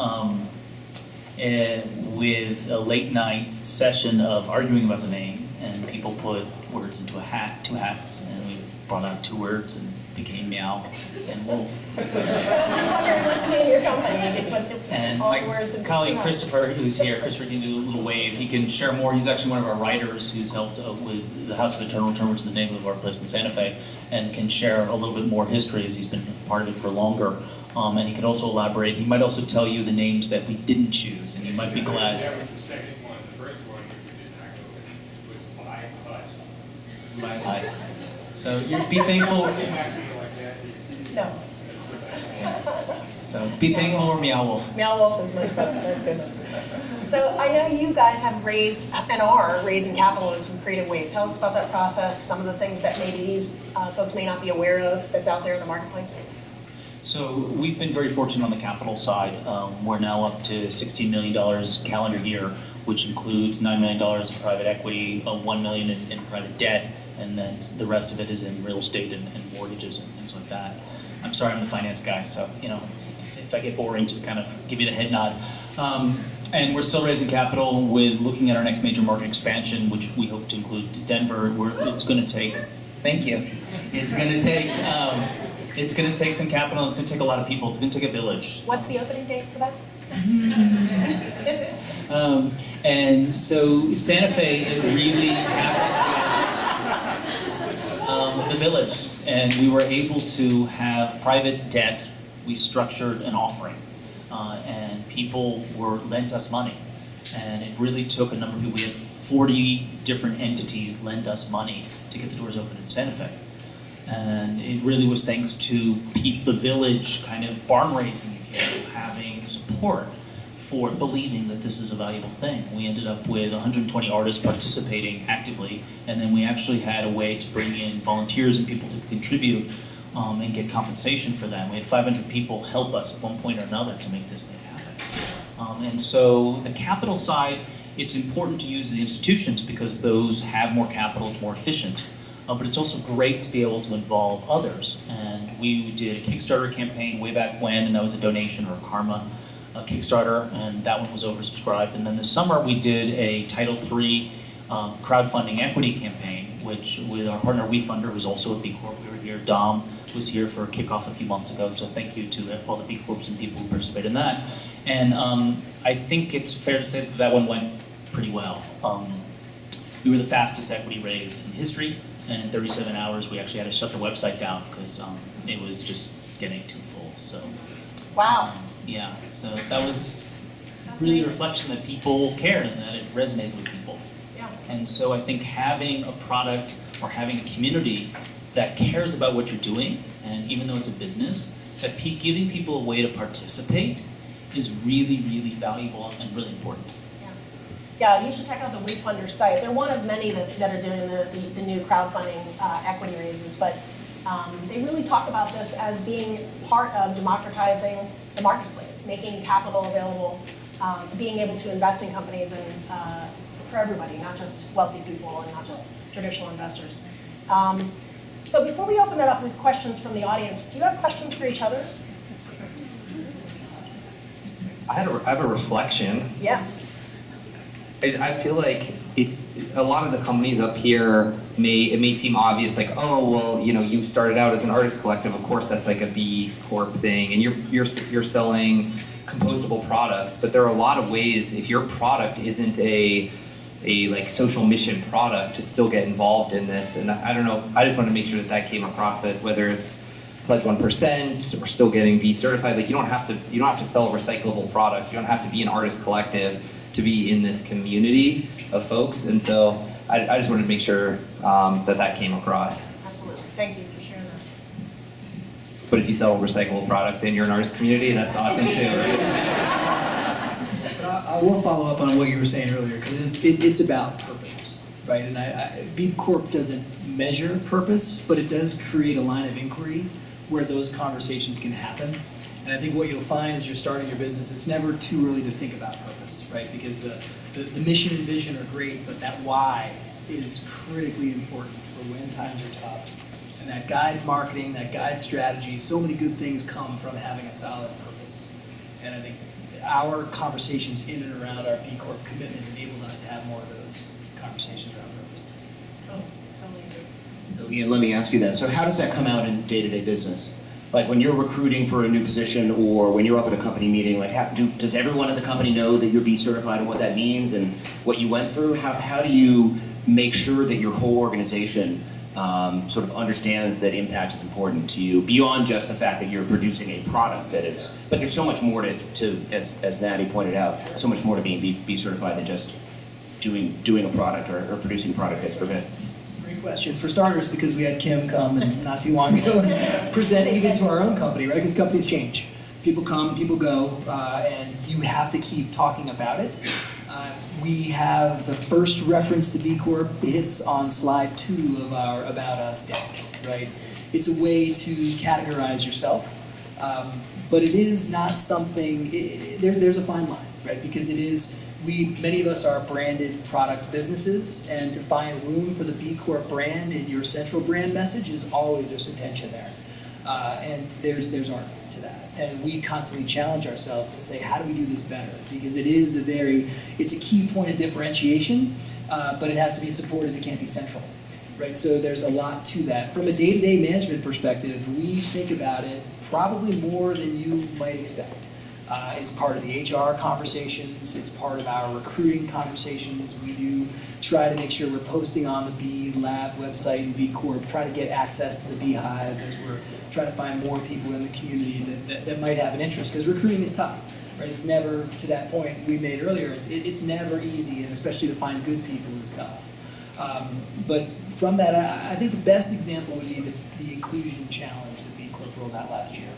Speaker 7: with a late night session of arguing about the name, and people put words into a hat, two hats, and we brought out two words and became Meow and Wolf.
Speaker 3: So I'm wondering what to name your company. You can put
Speaker 7: And
Speaker 3: all
Speaker 7: my
Speaker 3: the words into
Speaker 7: colleague
Speaker 3: two hats.
Speaker 7: Christopher, who's here, Christopher can do a little wave. He can share more. He's actually one of our writers who's helped with the House of Eternal Return, which is the name of our place in Santa Fe, and can share a little bit more history as he's been part of it for longer. And he can also elaborate. He might also tell you the names that we didn't choose, and you might be glad.
Speaker 1: That was the second one. The first one, which we did not go with, was Buy Hut.
Speaker 7: Bye bye. So be thankful.
Speaker 3: No.
Speaker 7: So be thankful for Meow Wolf.
Speaker 3: Meow Wolf is much better, thank goodness. So I know you guys have raised and are raising capital in some creative ways. Tell us about that process, some of the things that maybe these folks may not be aware of that's out there in the marketplace.
Speaker 7: So we've been very fortunate on the capital side. We're now up to $16 million calendar year, which includes $9 million in private equity, $1 million in private debt, and then the rest of it is in real estate and mortgages and things like that. I'm sorry, I'm the finance guy, so if I get boring, just kind of give me the head nod. And we're still raising capital with looking at our next major market expansion, which we hope to include Denver. It's going to take. Thank you. It's going to take. It's going to take some capital. It's going to take a lot of people. It's going to take a village.
Speaker 3: What's the opening date for that?
Speaker 7: And so Santa Fe, it really happened with the village, and we were able to have private debt. We structured an offering, and people lent us money, and it really took a number of people. We had 40 different entities lend us money to get the doors open in Santa Fe. And it really was thanks to the village kind of barn raising, if you will, having support for believing that this is a valuable thing. We ended up with 120 artists participating actively, and then we actually had a way to bring in volunteers and people to contribute and get compensation for that. We had 500 people help us at one point or another to make this thing happen. And so the capital side, it's important to use the institutions because those have more capital, it's more efficient. But it's also great to be able to involve others. And we did a Kickstarter campaign way back when, and that was a donation or a karma Kickstarter, and that one was oversubscribed. And then this summer we did a Title III crowdfunding equity campaign, which with our partner WeFunder, who's also a B Corp. We were here. Dom was here for a kickoff a few months ago, so thank you to all the B Corps and people who participated in that. And I think it's fair to say that one went pretty well. We were the fastest equity raise in history. And in 37 hours, we actually had to shut the website down because it was just getting too full. So,
Speaker 3: Wow.
Speaker 7: Yeah. So that was
Speaker 3: That's
Speaker 7: really
Speaker 3: amazing.
Speaker 7: a reflection that people cared and that it resonated with people.
Speaker 3: Yeah.
Speaker 7: And so I think having a product or having a community that cares about what you're doing, and even though it's a business, that giving people a way to participate is really, really valuable and really important.
Speaker 3: Yeah, you should check out the WeFunder site. They're one of many that are doing the new crowdfunding equity raises, but they really talk about this as being part of democratizing the marketplace, making capital available, being able to invest in companies and for everybody, not just wealthy people and not just traditional investors. So before we open it up to questions from the audience, do you have questions for each other?
Speaker 6: I have a reflection.
Speaker 3: Yeah.
Speaker 6: I feel like if a lot of the companies up here it may seem obvious, like, oh well, you started out as an artist collective. Of course, that's like a B Corp thing, and you're selling compostable products. But there are a lot of ways if your product isn't a like social mission product to still get involved in this. And I don't know. I just want to make sure that came across it, whether it's Pledge 1% or still getting B certified. Like you don't have to sell a recyclable product. You don't have to be an artist collective to be in this community of folks. And so I just wanted to make sure that came across.
Speaker 3: Absolutely. Thank you for sharing that.
Speaker 6: But if you sell recyclable products and you're an artist community, that's awesome too, right?
Speaker 5: But I will follow up on what you were saying earlier, because it's about purpose, right? And B Corp doesn't measure purpose, but it does create a line of inquiry where those conversations can happen. And I think what you'll find as you're starting your business, it's never too early to think about purpose, right? Because the mission and vision are great, but that why is critically important for when times are tough. And that guides marketing, that guides strategy. So many good things come from having a solid purpose. And I think our conversations in and around our B Corp commitment enabled us to have more of those conversations around purpose.
Speaker 3: Totally agree.
Speaker 4: So Ian, let me ask you then. So how does that come out in day-to-day business? Like when you're recruiting for a new position, or when you're up at a company meeting, like does everyone at the company know that you're B certified and what that means and what you went through? How do you make sure that your whole organization sort of understands that impact is important to you beyond just the fact that you're producing a product that is? But there's so much more to as Natty pointed out, so much more to being B certified than just doing a product or producing a product that's for good.
Speaker 5: Great question. For starters, because we had Kim come and not too long ago and present even to our own company, right? Because companies change. People come, people go, and you have to keep talking about it. We have the first reference to B Corp hits on slide 2 of our About Us deck, right? It's a way to categorize yourself, but it is not something, there's a fine line, right? Because it is, many of us are branded product businesses, and to find room for the B Corp brand in your central brand message is always, there's some tension there. And there's art to that. And we constantly challenge ourselves to say, how do we do this better? Because it's a key point of differentiation, but it has to be supported, it can't be central. Right, so there's a lot to that. From a day-to-day management perspective, we think about it probably more than you might expect. It's part of the HR conversations, it's part of our recruiting conversations. We do try to make sure we're posting on the B Lab website and B Corp, try to get access to the Beehive as we're trying to find more people in the community that might have an interest, because recruiting is tough. Right, it's never, to that point we made earlier, it's never easy, and especially to find good people is tough. But from that, I think the best example would be the inclusion challenge that B Corp rolled out last year.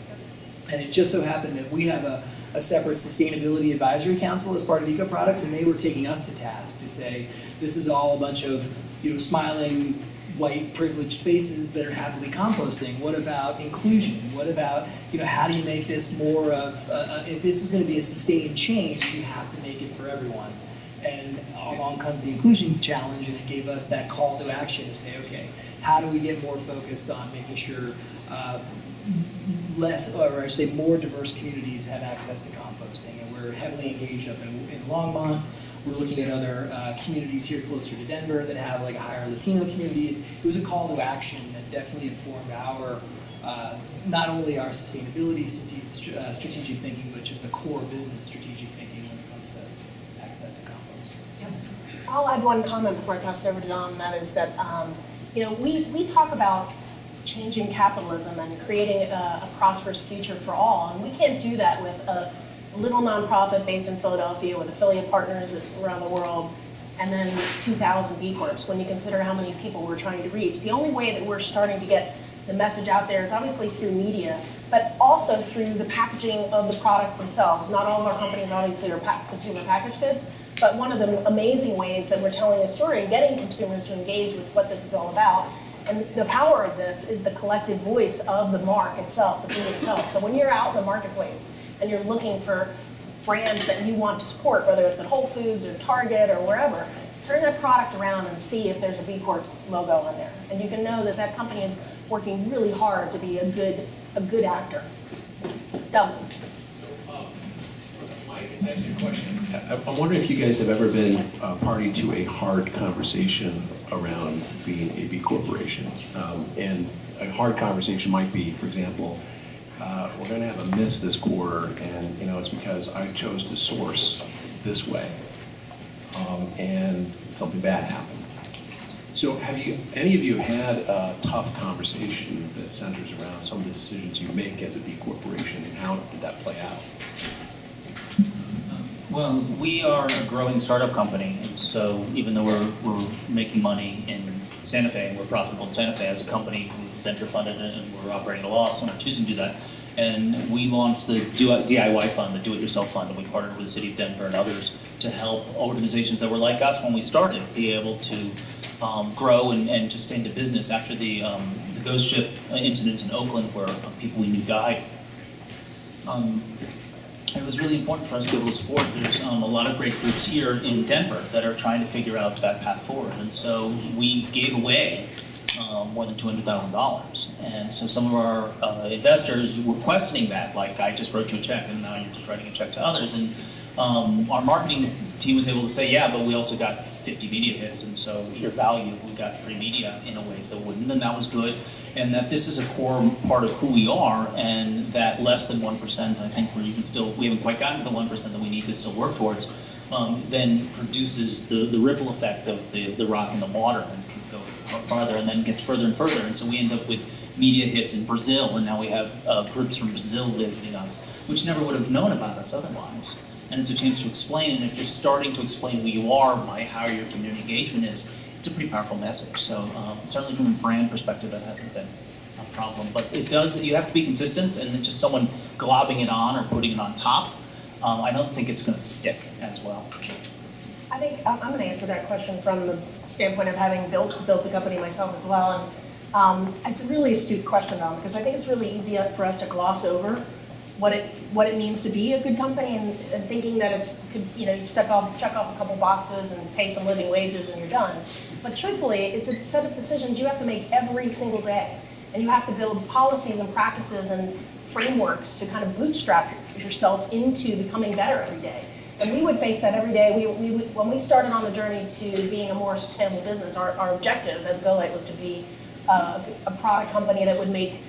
Speaker 5: And it just so happened that we have a separate sustainability advisory council as part of Eco Products, and they were taking us to task to say, this is all a bunch of smiling white privileged faces that are happily composting. What about inclusion? What about how do you make this more of if this is going to be a sustained change, you have to make it for everyone. And along comes the inclusion challenge, and it gave us that call to action to say, okay, how do we get more focused on making sure more diverse communities have access to composting? And we're heavily engaged up in Longmont. We're looking at other communities here closer to Denver that have like a higher Latino community. It was a call to action that definitely informed our, not only our sustainability strategic thinking, but just the core business strategic thinking when it comes to access to compost.
Speaker 3: Yep. I'll add one comment before I pass it over to Don, and that is that we talk about changing capitalism and creating a prosperous future for all, and we can't do that with a little nonprofit based in Philadelphia with affiliate partners around the world and then 2,000 B Corps when you consider how many people we're trying to reach. The only way that we're starting to get the message out there is obviously through media, but also through the packaging of the products themselves. Not all of our companies obviously are consumer packaged goods, but one of the amazing ways that we're telling a story and getting consumers to engage with what this is all about. And the power of this is the collective voice of the mark itself, the food itself. So when you're out in the marketplace and you're looking for brands that you want to support, whether it's at Whole Foods or Target or wherever, turn that product around and see if there's a B Corp logo on there. And you can know that that company is working really hard to be a good actor. Dumb.
Speaker 8: Mike, it's actually a question. I'm wondering if you guys have ever been party to a hard conversation around being a B corporation. And a hard conversation might be, for example, we're going to have a miss this quarter, and it's because I chose to source this way, and something bad happened. So have any of you had a tough conversation that centers around some of the decisions you make as a B corporation, and how did that play out?
Speaker 7: Well, we are a growing startup company, and so even though we're making money in Santa Fe, and we're profitable in Santa Fe as a company, we've venture funded it, and we're operating at a loss, and we're choosing to do that. And we launched the DIY fund, the do-it-yourself fund, and we partnered with the city of Denver and others to help organizations that were like us when we started be able to grow and just stay into business after the ghost ship incident in Oakland where people we knew died. It was really important for us to be able to support. There's a lot of great groups here in Denver that are trying to figure out that path forward. And so we gave away more than $200,000. And so some of our investors were questioning that, like, I just wrote you a check and now you're just writing a check to others. And our marketing team was able to say, yeah, but we also got 50 media hits, and so your value, we got free media in a ways that wouldn't, and that was good. And that this is a core part of who we are, and that less than 1%, I think we haven't quite gotten to the 1% that we need to still work towards, then produces the ripple effect of the rock in the water and can go farther and then gets further and further. And so we end up with media hits in Brazil, and now we have groups from Brazil visiting us, which never would have known about us otherwise. And it's a chance to explain, and if you're starting to explain who you are by how your community engagement is, it's a pretty powerful message. So certainly from a brand perspective, that hasn't been a problem. But it does, you have to be consistent, and just someone globbing it on or putting it on top, I don't think it's going to stick as well.
Speaker 3: I think I'm going to answer that question from the standpoint of having built a company myself as well. And it's a really astute question, though, because I think it's really easy for us to gloss over what it means to be a good company, and thinking that you check off a couple boxes and pay some living wages and you're done. But truthfully, it's a set of decisions you have to make every single day, and you have to build policies and practices and frameworks to kind of bootstrap yourself into becoming better every day. And we would face that every day. When we started on the journey to being a more sustainable business, our objective as GoLite was to be a product company that would make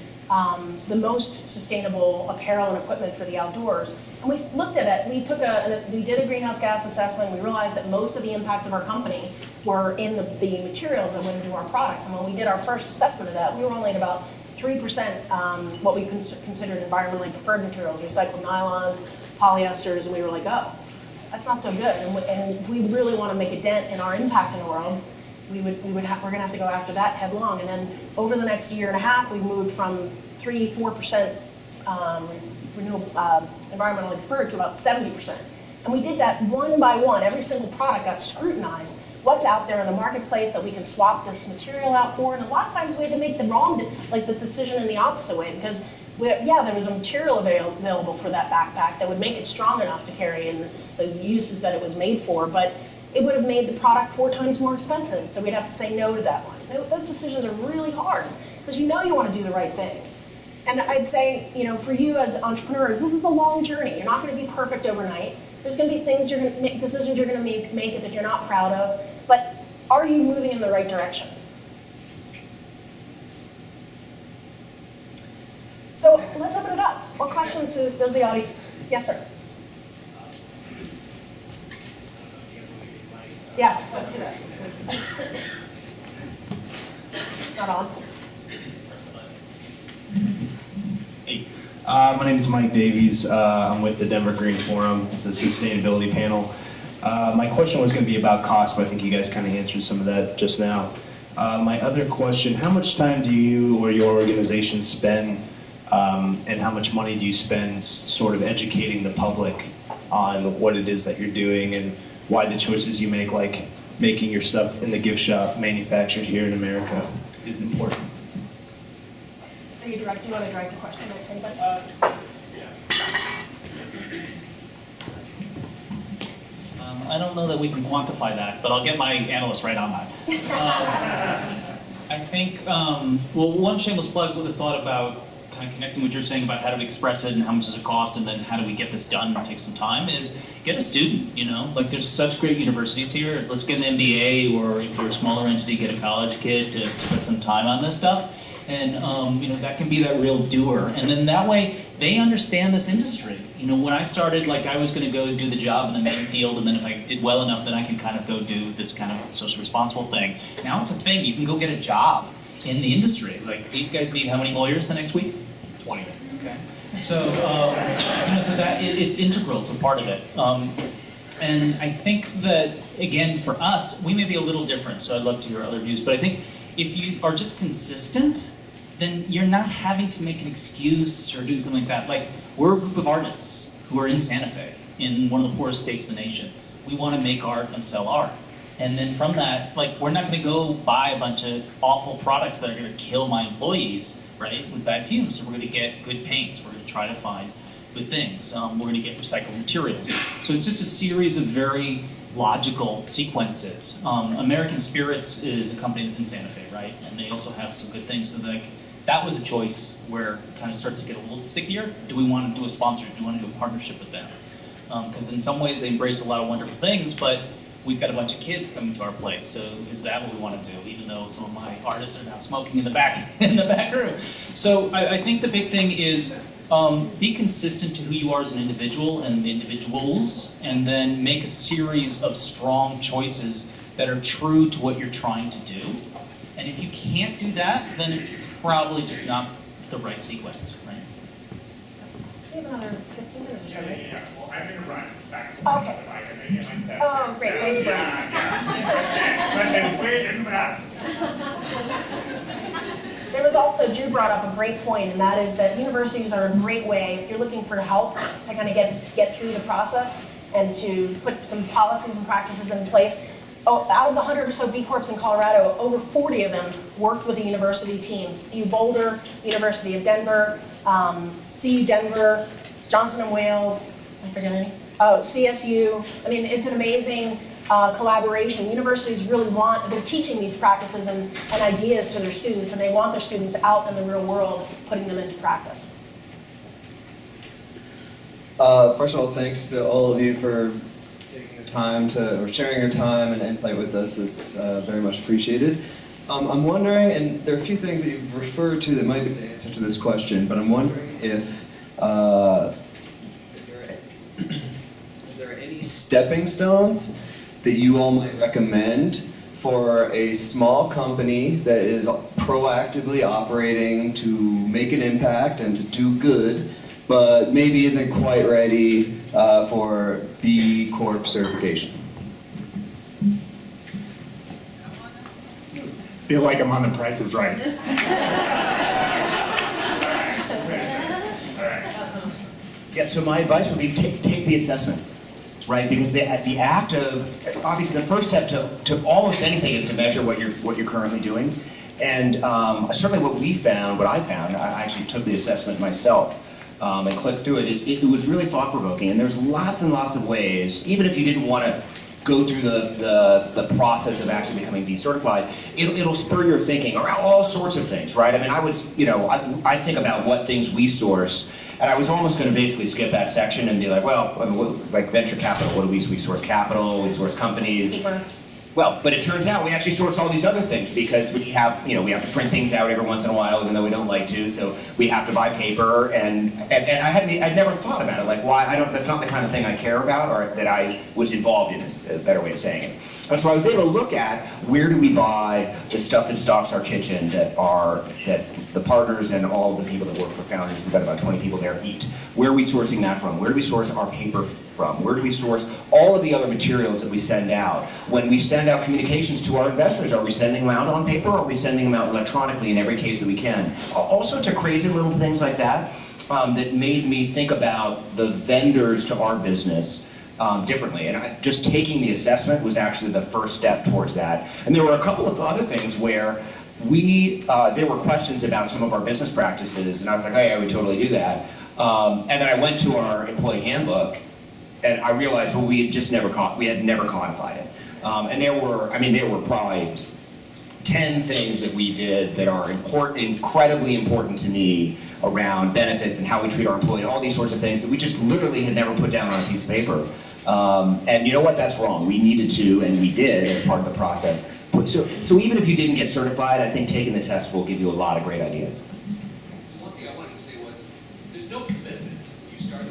Speaker 3: the most sustainable apparel and equipment for the outdoors. And we looked at it, we did a greenhouse gas assessment, we realized that most of the impacts of our company were in the materials that went into our products. And when we did our first assessment of that, we were only at about 3% what we considered environmentally preferred materials, recycled nylons, polyesters, and we were like, oh, that's not so good. And if we really want to make a dent in our impact in the world, we're going to have to go after that headlong. And then over the next year and a half, we moved from 3-4% renewable environmentally preferred to about 70%. And we did that one by one. Every single product got scrutinized. What's out there in the marketplace that we can swap this material out for? And a lot of times we had to make the decision in the opposite way, because there was a material available for that backpack that would make it strong enough to carry in the uses that it was made for, but it would have made the product 4 times more expensive, so we'd have to say no to that one. Those decisions are really hard, because you want to do the right thing. And I'd say, for you as entrepreneurs, this is a long journey. You're not going to be perfect overnight. There's going to be decisions you're going to make that you're not proud of, but are you moving in the right direction? So let's open it up. What questions does the audience? Yes, sir. Yeah, let's do that. Not on.
Speaker 9: Hey, my name is Mike Davies. I'm with the Denver Green Forum. It's a sustainability panel.
Speaker 10: My question was going to be about cost, but I think you guys kind of answered some of that just now. My other question, how much time do you or your organization spend and how much money do you spend sort of educating the public on what it is that you're doing and why the choices you make, like making your stuff in the gift shop manufactured here in America, is important?
Speaker 3: Are you direct? Do you want to direct the question at anybody?
Speaker 7: I don't know that we can quantify that, but I'll get my analyst right on that. I think, well, one shameless plug with a thought about kind of connecting what you're saying about how do we express it and how much does it cost and then how do we get this done and take some time is get a student, you know? Like there's such great universities here. Let's get an MBA, or if you're a smaller entity, get a college kid to put some time on this stuff. And you know, that can be that real doer. And then that way they understand this industry. You know, when I started, like I was gonna go do the job in the main field, and then if I did well enough, then I can kind of go do this kind of socially responsible thing. Now it's a thing, you can go get a job in the industry. Like these guys need how many lawyers the next week? 20. Okay. So, you know, so that it's integral to part of it. And I think that, again, for us, we may be a little different, so I'd love to hear other views, but I think if you are just consistent, then you're not having to make an excuse or do something like that. Like, we're a group of artists who are in Santa Fe, in one of the poorest states in the nation. We want to make art and sell art. And then from that, like, we're not going to go buy a bunch of awful products that are going to kill my employees, right, with bad fumes. So we're going to get good paints. We're going to try to find good things. We're going to get recycled materials. So it's just a series of very logical sequences. American Spirits is a company that's in Santa Fe, right? And they also have some good things. So like, that was a choice where it kind of starts to get a little stickier. Do we want to do a sponsor? Do we want to do a partnership with them? Because in some ways they embrace a lot of wonderful things, but we've got a bunch of kids coming to our place. So is that what we want to do? Even though some of my artists are now smoking in the back room. So I think the big thing is be consistent to who you are as an individual and the individuals, and then make a series of strong choices that are true to what you're trying to do. And if you can't do that, then it's probably just not the right sequence, right?
Speaker 3: We have another 15 minutes or so, right?
Speaker 1: Yeah, well, I'm gonna run back.
Speaker 3: Okay.
Speaker 1: I can make it my steps.
Speaker 3: Oh, great, thank you, Brian.
Speaker 1: Yeah. Wait, in that.
Speaker 3: There was also, Drew brought up a great point, and that is that universities are a great way, if you're looking for help, to kind of get through the process and to put some policies and practices in place. Oh, out of the 100 or so B Corps in Colorado, over 40 of them worked with the university teams. U Boulder, University of Denver, CU Denver, Johnson & Wales, I forget any? Oh, CSU. I mean, it's an amazing collaboration. Universities really they're teaching these practices and ideas to their students, and they want their students out in the real world putting them into practice.
Speaker 11: First of all, thanks to all of you for taking the time or sharing your time and insight with us. It's very much appreciated. I'm wondering, and there are a few things that you've referred to that might be the answer to this question, but I'm wondering if there are any stepping stones that you all might recommend for a small company that is proactively operating to make an impact and to do good, but maybe isn't quite ready for B Corp certification.
Speaker 1: Feel like I'm on The Price is Right.
Speaker 4: Yeah, so my advice would be take the assessment, right? Because the act of, obviously the first step to almost anything is to measure what you're currently doing. And certainly what I found, I actually took the assessment myself and clicked through it. It was really thought-provoking, and there's lots and lots of ways, even if you didn't want to go through the process of actually becoming decertified, it'll spur your thinking around all sorts of things, right? I mean, I think about what things we source, and I was almost going to basically skip that section and be like, well, I mean, like venture capital, what do we source? Capital, we source companies. Well, but it turns out we actually source all these other things because we have to print things out every once in a while, even though we don't like to. So we have to buy paper, and I'd never thought about it. Like, why? That's not the kind of thing I care about, or that I was involved in. Is a better way of saying it. And so I was able to look at where do we buy the stuff that stocks our kitchen that the partners and all of the people that work for Founders, we've got about 20 people there, eat. Where are we sourcing that from? Where do we source our paper from? Where do we source all of the other materials that we send out? When we send out communications to our investors, are we sending them out on paper, or are we sending them out electronically in every case that we can? All sorts of crazy little things like that that made me think about the vendors to our business differently. And just taking the assessment was actually the first step towards that. And there were a couple of other things where there were questions about some of our business practices, and I was like, oh yeah, we totally do that. And then I went to our employee handbook, and I realized, well, we had never codified it. And there were probably 10 things that we did that are incredibly important to me around benefits and how we treat our employees, all these sorts of things that we just literally had never put down on a piece of paper. And you know what, that's wrong. We needed to, and we did as part of the process. So even if you didn't get certified, I think taking the test will give you a lot of great ideas.
Speaker 8: One thing I wanted to say was, there's no commitment. You start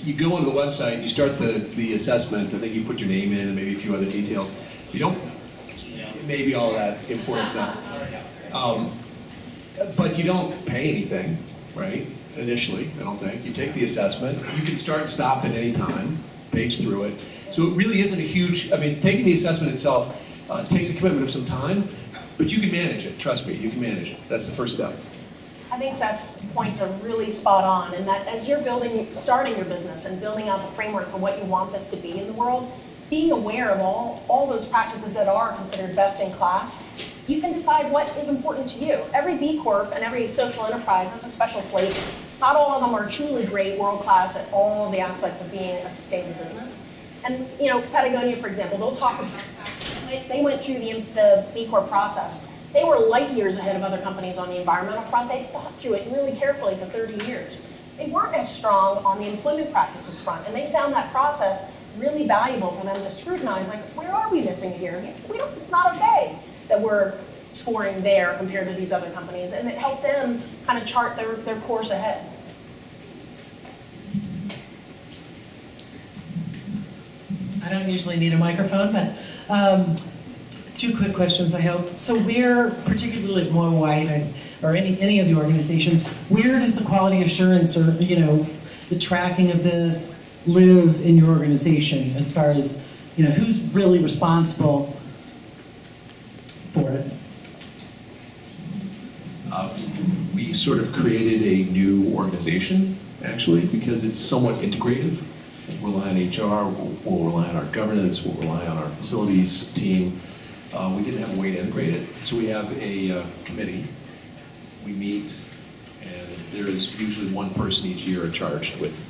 Speaker 8: you go onto the website, you start the assessment. I think you put your name in and maybe a few other details. You don't, maybe all that important stuff. But you don't pay anything, right? Initially, I don't think. You take the assessment. You can start and stop at any time, page through it. So it really isn't a huge, taking the assessment itself takes a commitment of some time, but you can manage it. Trust me, you can manage it. That's the first step.
Speaker 3: I think Seth's points are really spot on, and that as you're starting your business and building out the framework for what you want this to be in the world, being aware of all those practices that are considered best in class, you can decide what is important to you. Every B Corp and every social enterprise has a special flavor. Not all of them are truly great, world class at all the aspects of being a sustainable business. And Patagonia, for example, they went through the B Corp process. They were light years ahead of other companies on the environmental front. They thought through it really carefully for 30 years. They weren't as strong on the employment practices front, and they found that process really valuable for them to scrutinize, like, where are we missing here? It's not okay that we're scoring there compared to these other companies, and it helped them kind of chart their course ahead.
Speaker 12: I don't usually need a microphone, but two quick questions, I hope. So where, particularly at Moy White or any of the organizations, where does the quality assurance or the tracking of this live in your organization as far as who's really responsible for it?
Speaker 8: We sort of created a new organization, actually, because it's somewhat integrative. We'll rely on HR, we'll rely on our governance, we'll rely on our facilities team. We didn't have a way to integrate it, so we have a committee. We meet, and there is usually one person each year charged with.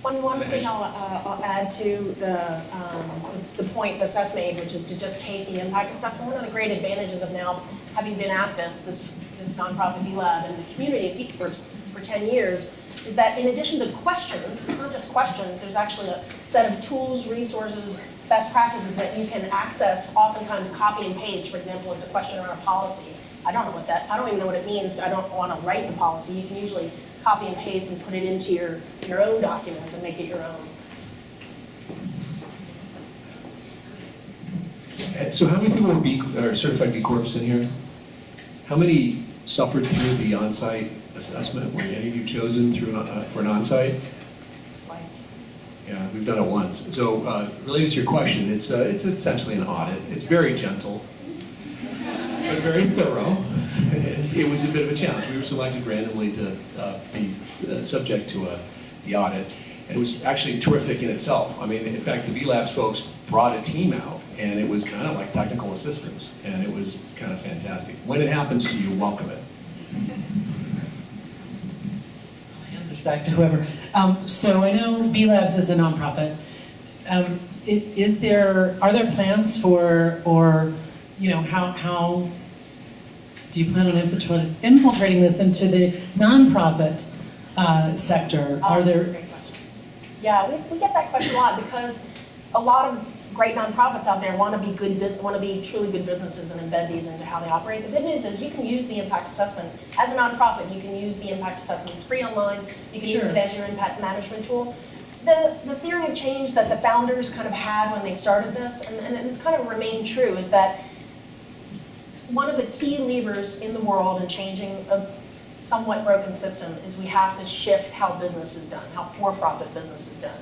Speaker 3: One thing I'll add to the point that Seth made, which is to just take the impact assessment. One of the great advantages of now having been at this nonprofit B Lab and the community of B Corps for 10 years, is that in addition to the questions, it's not just questions, there's actually a set of tools, resources, best practices that you can access, oftentimes copy and paste. For example, it's a question around a policy. I don't even know what it means. I don't want to write the policy. You can usually copy and paste and put it into your own documents and make it your own.
Speaker 8: So how many people are certified B Corps in here? How many suffered through the on-site assessment? Were any of you chosen for an on-site?
Speaker 3: Twice.
Speaker 8: Yeah, we've done it once. So related to your question, it's essentially an audit. It's very gentle, but very thorough. It was a bit of a challenge. We were selected randomly to be subject to the audit. And it was actually terrific in itself. In fact, the B Labs folks brought a team out, and it was kind of like technical assistance, and it was kind of fantastic. When it happens to you, welcome it.
Speaker 12: I'll hand this back to whoever. So I know B Labs is a nonprofit. Are there plans for, or how do you plan on infiltrating this into the nonprofit sector?
Speaker 3: That's a great question. Yeah, we get that question a lot because a lot of great nonprofits out there want to be truly good businesses and embed these into how they operate. The good news is you can use the impact assessment as a nonprofit. You can use the impact assessment. It's free online. You can use it as your impact management tool. The theory of change that the founders kind of had when they started this, and it's kind of remained true, is that one of the key levers in the world in changing a somewhat broken system is we have to shift how business is done, how for-profit business is done,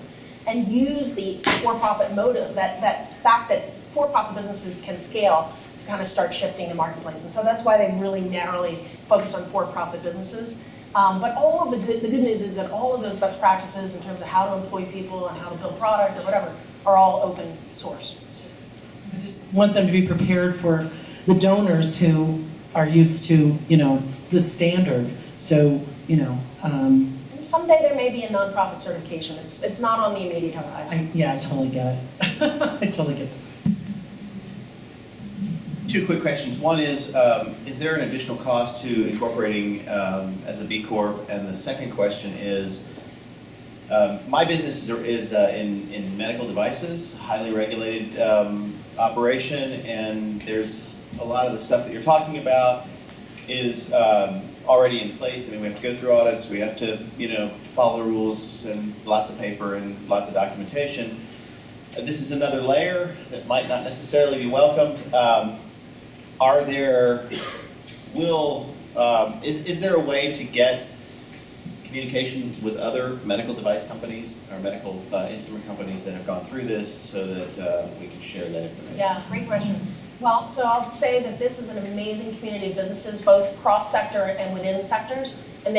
Speaker 3: and use the for-profit motive, that fact that for-profit businesses can scale, to kind of start shifting the marketplace. And so that's why they've really narrowly focused on for-profit businesses. But all of the good news is that all of those best practices in terms of how to employ people and how to build product or whatever are all open source.
Speaker 12: I just want them to be prepared for the donors who are used to, the standard. So,
Speaker 3: And someday there may be a nonprofit certification. It's not on the immediate horizon.
Speaker 12: I totally get it. I totally get it.
Speaker 4: Two quick questions. One is there an additional cost to incorporating as a B Corp? And the second question is, my business is in medical devices, highly regulated operation, and there's a lot of the stuff that you're talking about is already in place. I mean, we have to go through audits, we have to, follow rules and lots of paper and lots of documentation. This is another layer that might not necessarily be welcomed. Is there a way to get communication with other medical device companies or medical instrument companies that have gone through this so that we can share that information?
Speaker 3: Yeah, great question. Well, so I'll say that this is an amazing community of businesses, both cross-sector and within sectors, and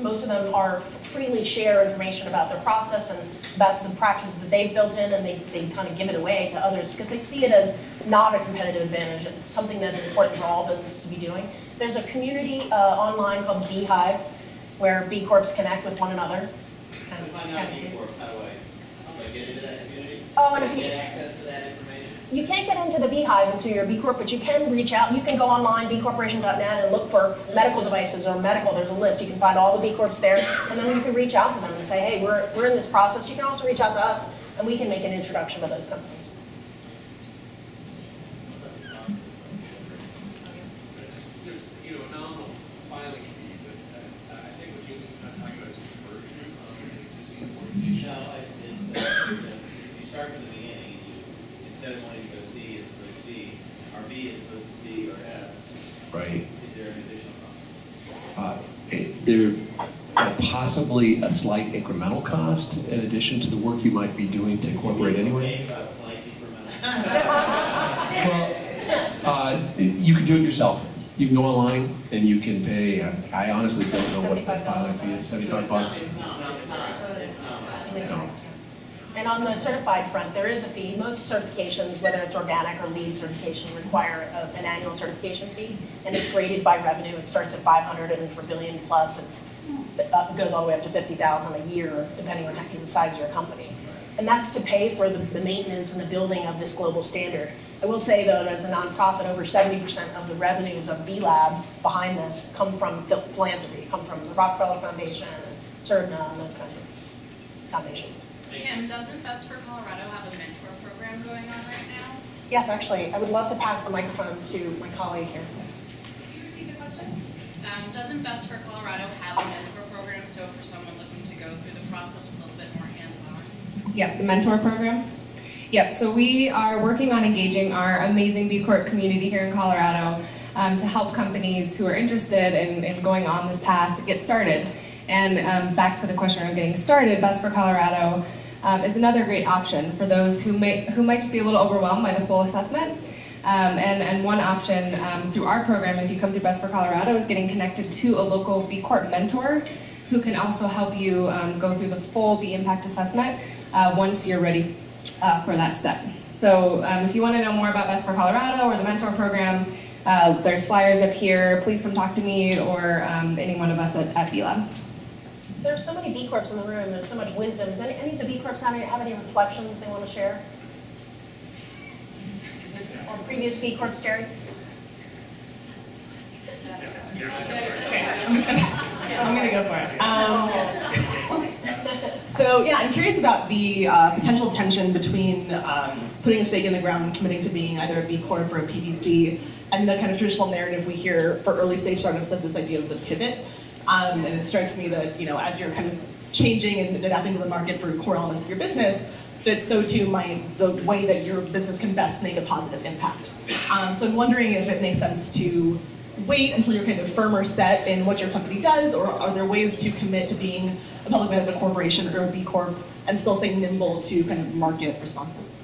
Speaker 3: most of them are freely share information about their process and about the practices that they've built in, and they kind of give it away to others because they see it as not a competitive advantage and something that's important for all businesses to be doing. There's a community online called Beehive where B Corps connect with one another. It's kind of cute.
Speaker 4: Get into that community?
Speaker 3: Oh, and if you
Speaker 4: get access to that information?
Speaker 3: You can't get into the Beehive until you're a B Corp, but you can reach out. You can go online, bcorporation.net, and look for medical devices or medical. There's a list. You can find all the B Corps there, and then you can reach out to them and say, hey, we're in this process. You can also reach out to us, and we can make an introduction to those companies.
Speaker 8: There's, a nominal filing fee, but I think what Jamie's not talking about is conversion of an existing organization.
Speaker 4: No, if you start from the beginning, instead of wanting to go C as opposed to B, or B as opposed to C or S,
Speaker 8: Right.
Speaker 4: is there an additional cost?
Speaker 8: There possibly a slight incremental cost in addition to the work you might be doing to incorporate anyway.
Speaker 4: About slight incremental.
Speaker 8: Well, you can do it yourself. You can go online and you can pay. I honestly don't know what the filing fee is. $75. So.
Speaker 3: And on the certified front, there is a fee. Most certifications, whether it's organic or lead certification, require an annual certification fee, and it's graded by revenue. It starts at 500, and for billion plus, it goes all the way up to 50,000 a year, depending on the size of your company. And that's to pay for the maintenance and the building of this global standard. I will say, though, that as a nonprofit, over 70% of the revenues of B-Lab behind this come from philanthropy, come from the Rockefeller Foundation, and CERDNA, and those kinds of foundations.
Speaker 13: Kim, doesn't Best for Colorado have a mentor program going on right now?
Speaker 3: Yes, actually, I would love to pass the microphone to my colleague here.
Speaker 13: Can you repeat the question? Doesn't Best for Colorado have a mentor program, so for someone looking to go through the process a little bit more hands-on?
Speaker 14: Yep, the mentor program. Yep, so we are working on engaging our amazing B Corp community here in Colorado to help companies who are interested in going on this path get started. And back to the question of getting started, Best for Colorado is another great option for those who might just be a little overwhelmed by the full assessment. And one option through our program, if you come through Best for Colorado, is getting connected to a local B Corp mentor who can also help you go through the full B Impact assessment once you're ready for that step. So if you want to know more about Best for Colorado or the mentor program, there's flyers up here. Please come talk to me or any one of us at B-Lab.
Speaker 3: There are so many B Corps in the room. There's so much wisdom. Does any of the B Corps have any reflections they want to share? On previous B Corps, Jerry?
Speaker 12: So I'm going to go for it. So
Speaker 15: So yeah, I'm curious about the potential tension between putting a stake in the ground and committing to being either a B Corp or a PBC, and the kind of traditional narrative we hear for early stage startups of this idea of the pivot. And it strikes me that, you know, as you're kind of changing and adapting to the market for core elements of your business, that so too might the way that your business can best make a positive impact. So I'm wondering if it makes sense to wait until you're kind of firmer set in what your company does, or are there ways to commit to being a public benefit corporation or a B Corp and still stay nimble to kind of market responses?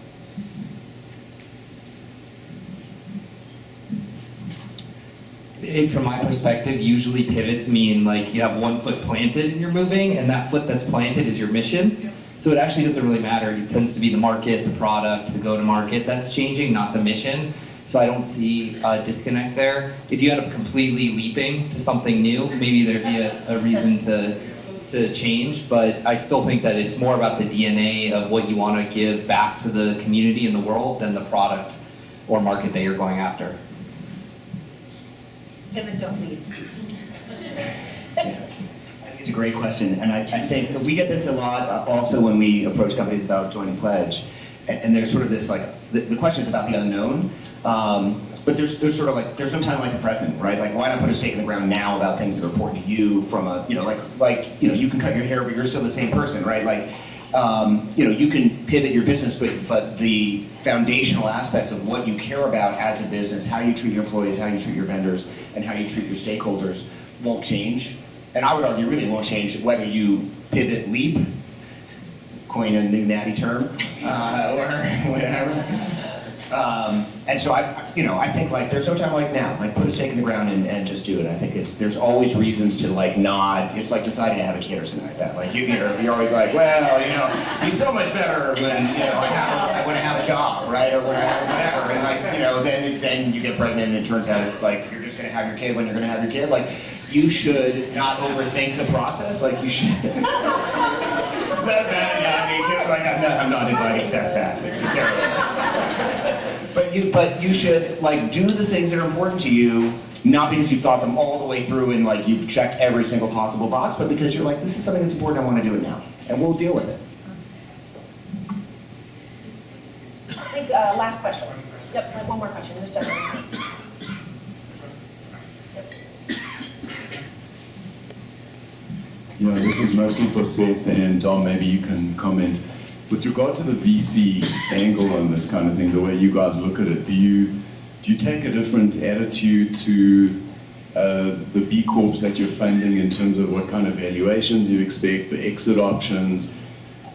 Speaker 6: From my perspective, usually pivots mean like you have one foot planted and you're moving, and that foot that's planted is your mission. So it actually doesn't really matter. It tends to be the market, the product, the go-to-market that's changing, not the mission. So I don't see a disconnect there. If you end up completely leaping to something new, maybe there'd be a reason to change, but I still think that it's more about the DNA of what you want to give back to the community and the world than the product or market that you're going after.
Speaker 3: Pivot, don't lead.
Speaker 4: It's a great question, and I think we get this a lot also when we approach companies about joining Pledge, and there's sort of this like, the question is about the unknown, but there's sort of like, there's no time like the present, right? Like, why not put a stake in the ground now about things that are important to you from a, you know, like you know, you can cut your hair, but you're still the same person, right? Like, you know, you can pivot your business, but the foundational aspects of what you care about as a business, how you treat your employees, how you treat your vendors, and how you treat your stakeholders won't change. And I would argue really won't change whether you pivot, leap, coin a new natty term, or whatever. And so I think like there's no time like now. Like put a stake in the ground and just do it. I think there's always reasons to like not. It's like deciding to have a kid or something like that. Like you're always like, well, you know, he's so much better when when I have a job, right, or whatever. And like then you get pregnant and it turns out like you're just gonna have your kid when you're gonna have your kid. Like you should not overthink the process. Like you should. That's bad, yeah. I mean, like I'm not inviting Seth back. This is terrible. But you should like do the things that are important to you, not because you've thought them all the way through and like you've checked every single possible box, but because you're like, this is something that's important, I want to do it now, and we'll deal with it.
Speaker 3: I think last question. Yep, I have one more question. This gentleman. Yep.
Speaker 16: Yeah, this is mostly for Seth, and Dom, maybe you can comment. With regard to the VC angle on this kind of thing, the way you guys look at it, do you take a different attitude to the B Corps that you're funding in terms of what kind of valuations you expect, the exit options,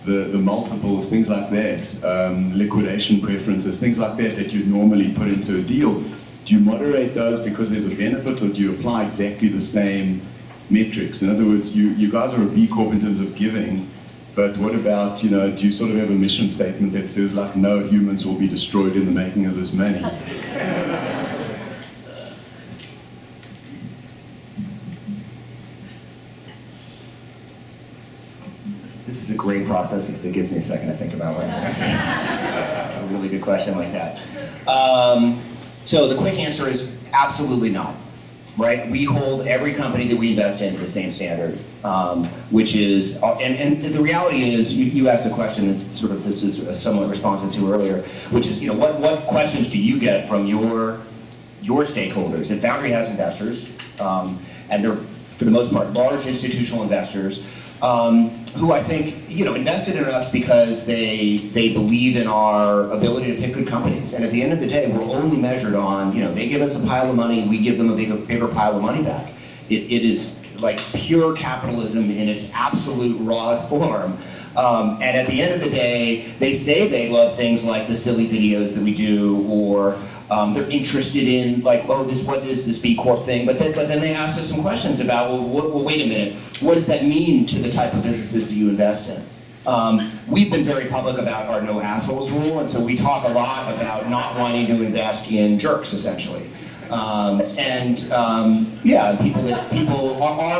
Speaker 16: the multiples, things like that, liquidation preferences, things like that you'd normally put into a deal? Do you moderate those because there's a benefit, or do you apply exactly the same metrics? In other words, you guys are a B Corp in terms of giving, but what about, do you sort of have a mission statement that says like, no humans will be destroyed in the making of this money?
Speaker 4: This is a great process because it gives me a second to think about what I'm going to say. A really good question like that. So the quick answer is absolutely not. Right? We hold every company that we invest in to the same standard, which is, and the reality is, you asked a question that sort of this is somewhat responsive to earlier, which is, what questions do you get from your stakeholders? And Foundry has investors, and they're, for the most part, large institutional investors, who I think, invested in us because they believe in our ability to pick good companies. And at the end of the day, we're only measured on, they give us a pile of money, we give them a bigger pile of money back. It is like pure capitalism in its absolute rawest form. And at the end of the day, they say they love things like the silly videos that we do, or they're interested in like, what is this B Corp thing? But then they ask us some questions about, well, wait a minute, what does that mean to the type of businesses that you invest in? We've been very public about our no assholes rule, and so we talk a lot about not wanting to invest in jerks, essentially. Our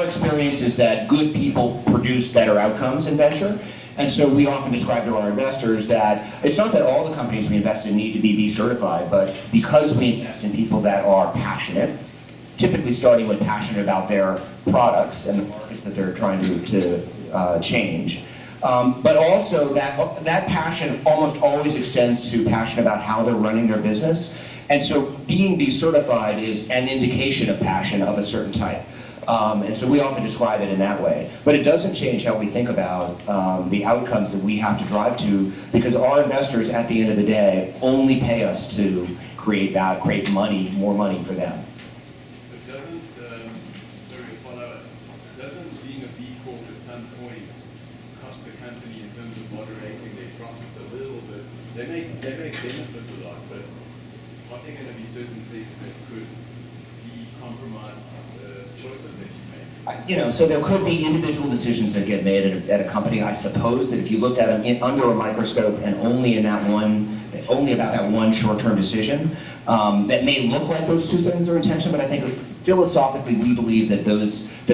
Speaker 4: experience is that good people produce better outcomes in venture. And so we often describe to our investors that it's not that all the companies we invest in need to be certified, but because we invest in people that are passionate, typically starting with passionate about their products and the markets that they're trying to change, But also that passion almost always extends to passion about how they're running their business. And so being B certified is an indication of passion of a certain type. And so we often describe it in that way. But it doesn't change how we think about the outcomes that we have to drive to, because our investors, at the end of the day, only pay us to create value, create money, more money for them.
Speaker 16: But doesn't, sorry to follow it, doesn't being a B Corp at some point cost the company in terms of moderating their profits a little bit? They may benefit a lot, but are there going to be certain things that could be compromised choices that you make?
Speaker 4: So there could be individual decisions that get made at a company. I suppose that if you looked at them under a microscope and only about that one short-term decision, that may look like those two things are intention, but I think philosophically we believe that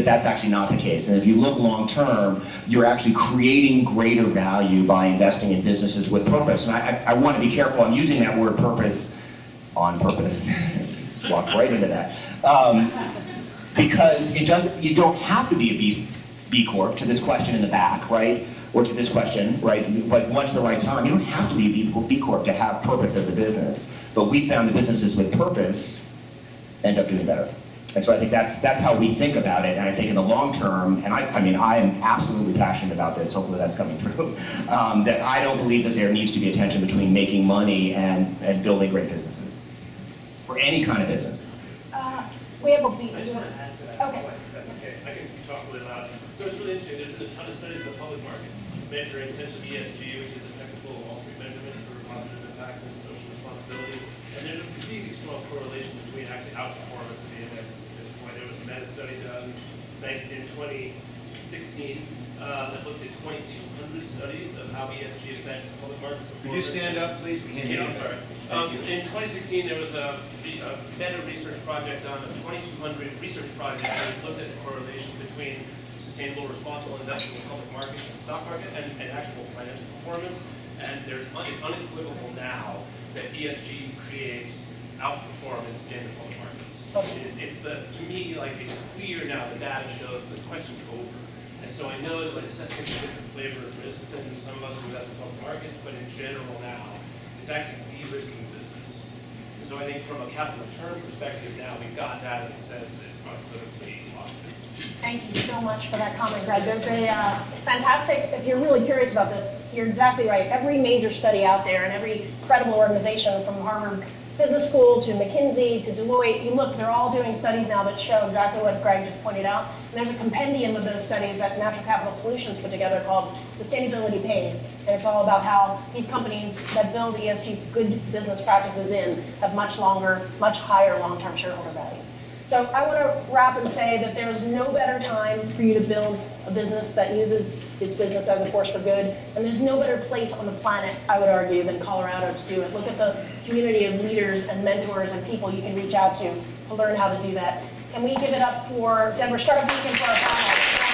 Speaker 4: that's actually not the case. And if you look long-term, you're actually creating greater value by investing in businesses with purpose. And I want to be careful. I'm using that word purpose on purpose. Just walked right into that. Because you don't have to be a B Corp, to this question in the back, right? Or to this question, right? Like, when's the right time? You don't have to be a B Corp to have purpose as a business. But we found that businesses with purpose end up doing better. And so I think that's how we think about it. And I think in the long term, and I am absolutely passionate about this, hopefully that's coming through, that I don't believe that there needs to be a tension between making money and building great businesses. For any kind of business.
Speaker 3: We have a B.
Speaker 17: I just want to add to that.
Speaker 3: Okay.
Speaker 17: That's okay. I can talk really loud. So it's really interesting. There's been a ton of studies in the public market measuring essentially ESG, which is a technical Wall Street measurement for positive impact and social responsibility. And there's a really strong correlation between actually outperformance of the indexes at this point. There was a meta-study done in 2016 that looked at 2,200 studies of how ESG affects public market performance.
Speaker 9: Could you stand up, please? We can't hear you.
Speaker 17: I'm sorry. In 2016, there was a meta research project on a 2,200 research project that looked at the correlation between sustainable, responsible investing in public markets and the stock market and actual financial performance. And it's unequivocal now that ESG creates outperformance in the public markets. To me, like, it's clear now, the data shows the question's over. And so I know that assessing a different flavor of risk than some of us who invest in public markets, but in general now, it's actually de-risking the business. And so I think from a capital return perspective now, we've got data that says it's unequivocally positive.
Speaker 3: Thank you so much for that comment, Greg. There's a fantastic, if you're really curious about this, you're exactly right. Every major study out there and every credible organization from Harvard Business School to McKinsey to Deloitte, you look, they're all doing studies now that show exactly what Greg just pointed out. And there's a compendium of those studies that Natural Capital Solutions put together called Sustainability Pays. And it's all about how these companies that build ESG good business practices in have much longer, much higher long-term shareholder value. So I want to wrap and say that there is no better time for you to build a business that uses its business as a force for good, and there's no better place on the planet, I would argue, than Colorado to do it. Look at the community of leaders and mentors and people you can reach out to learn how to do that. And we give it up for Denver Startup Week and for our panel.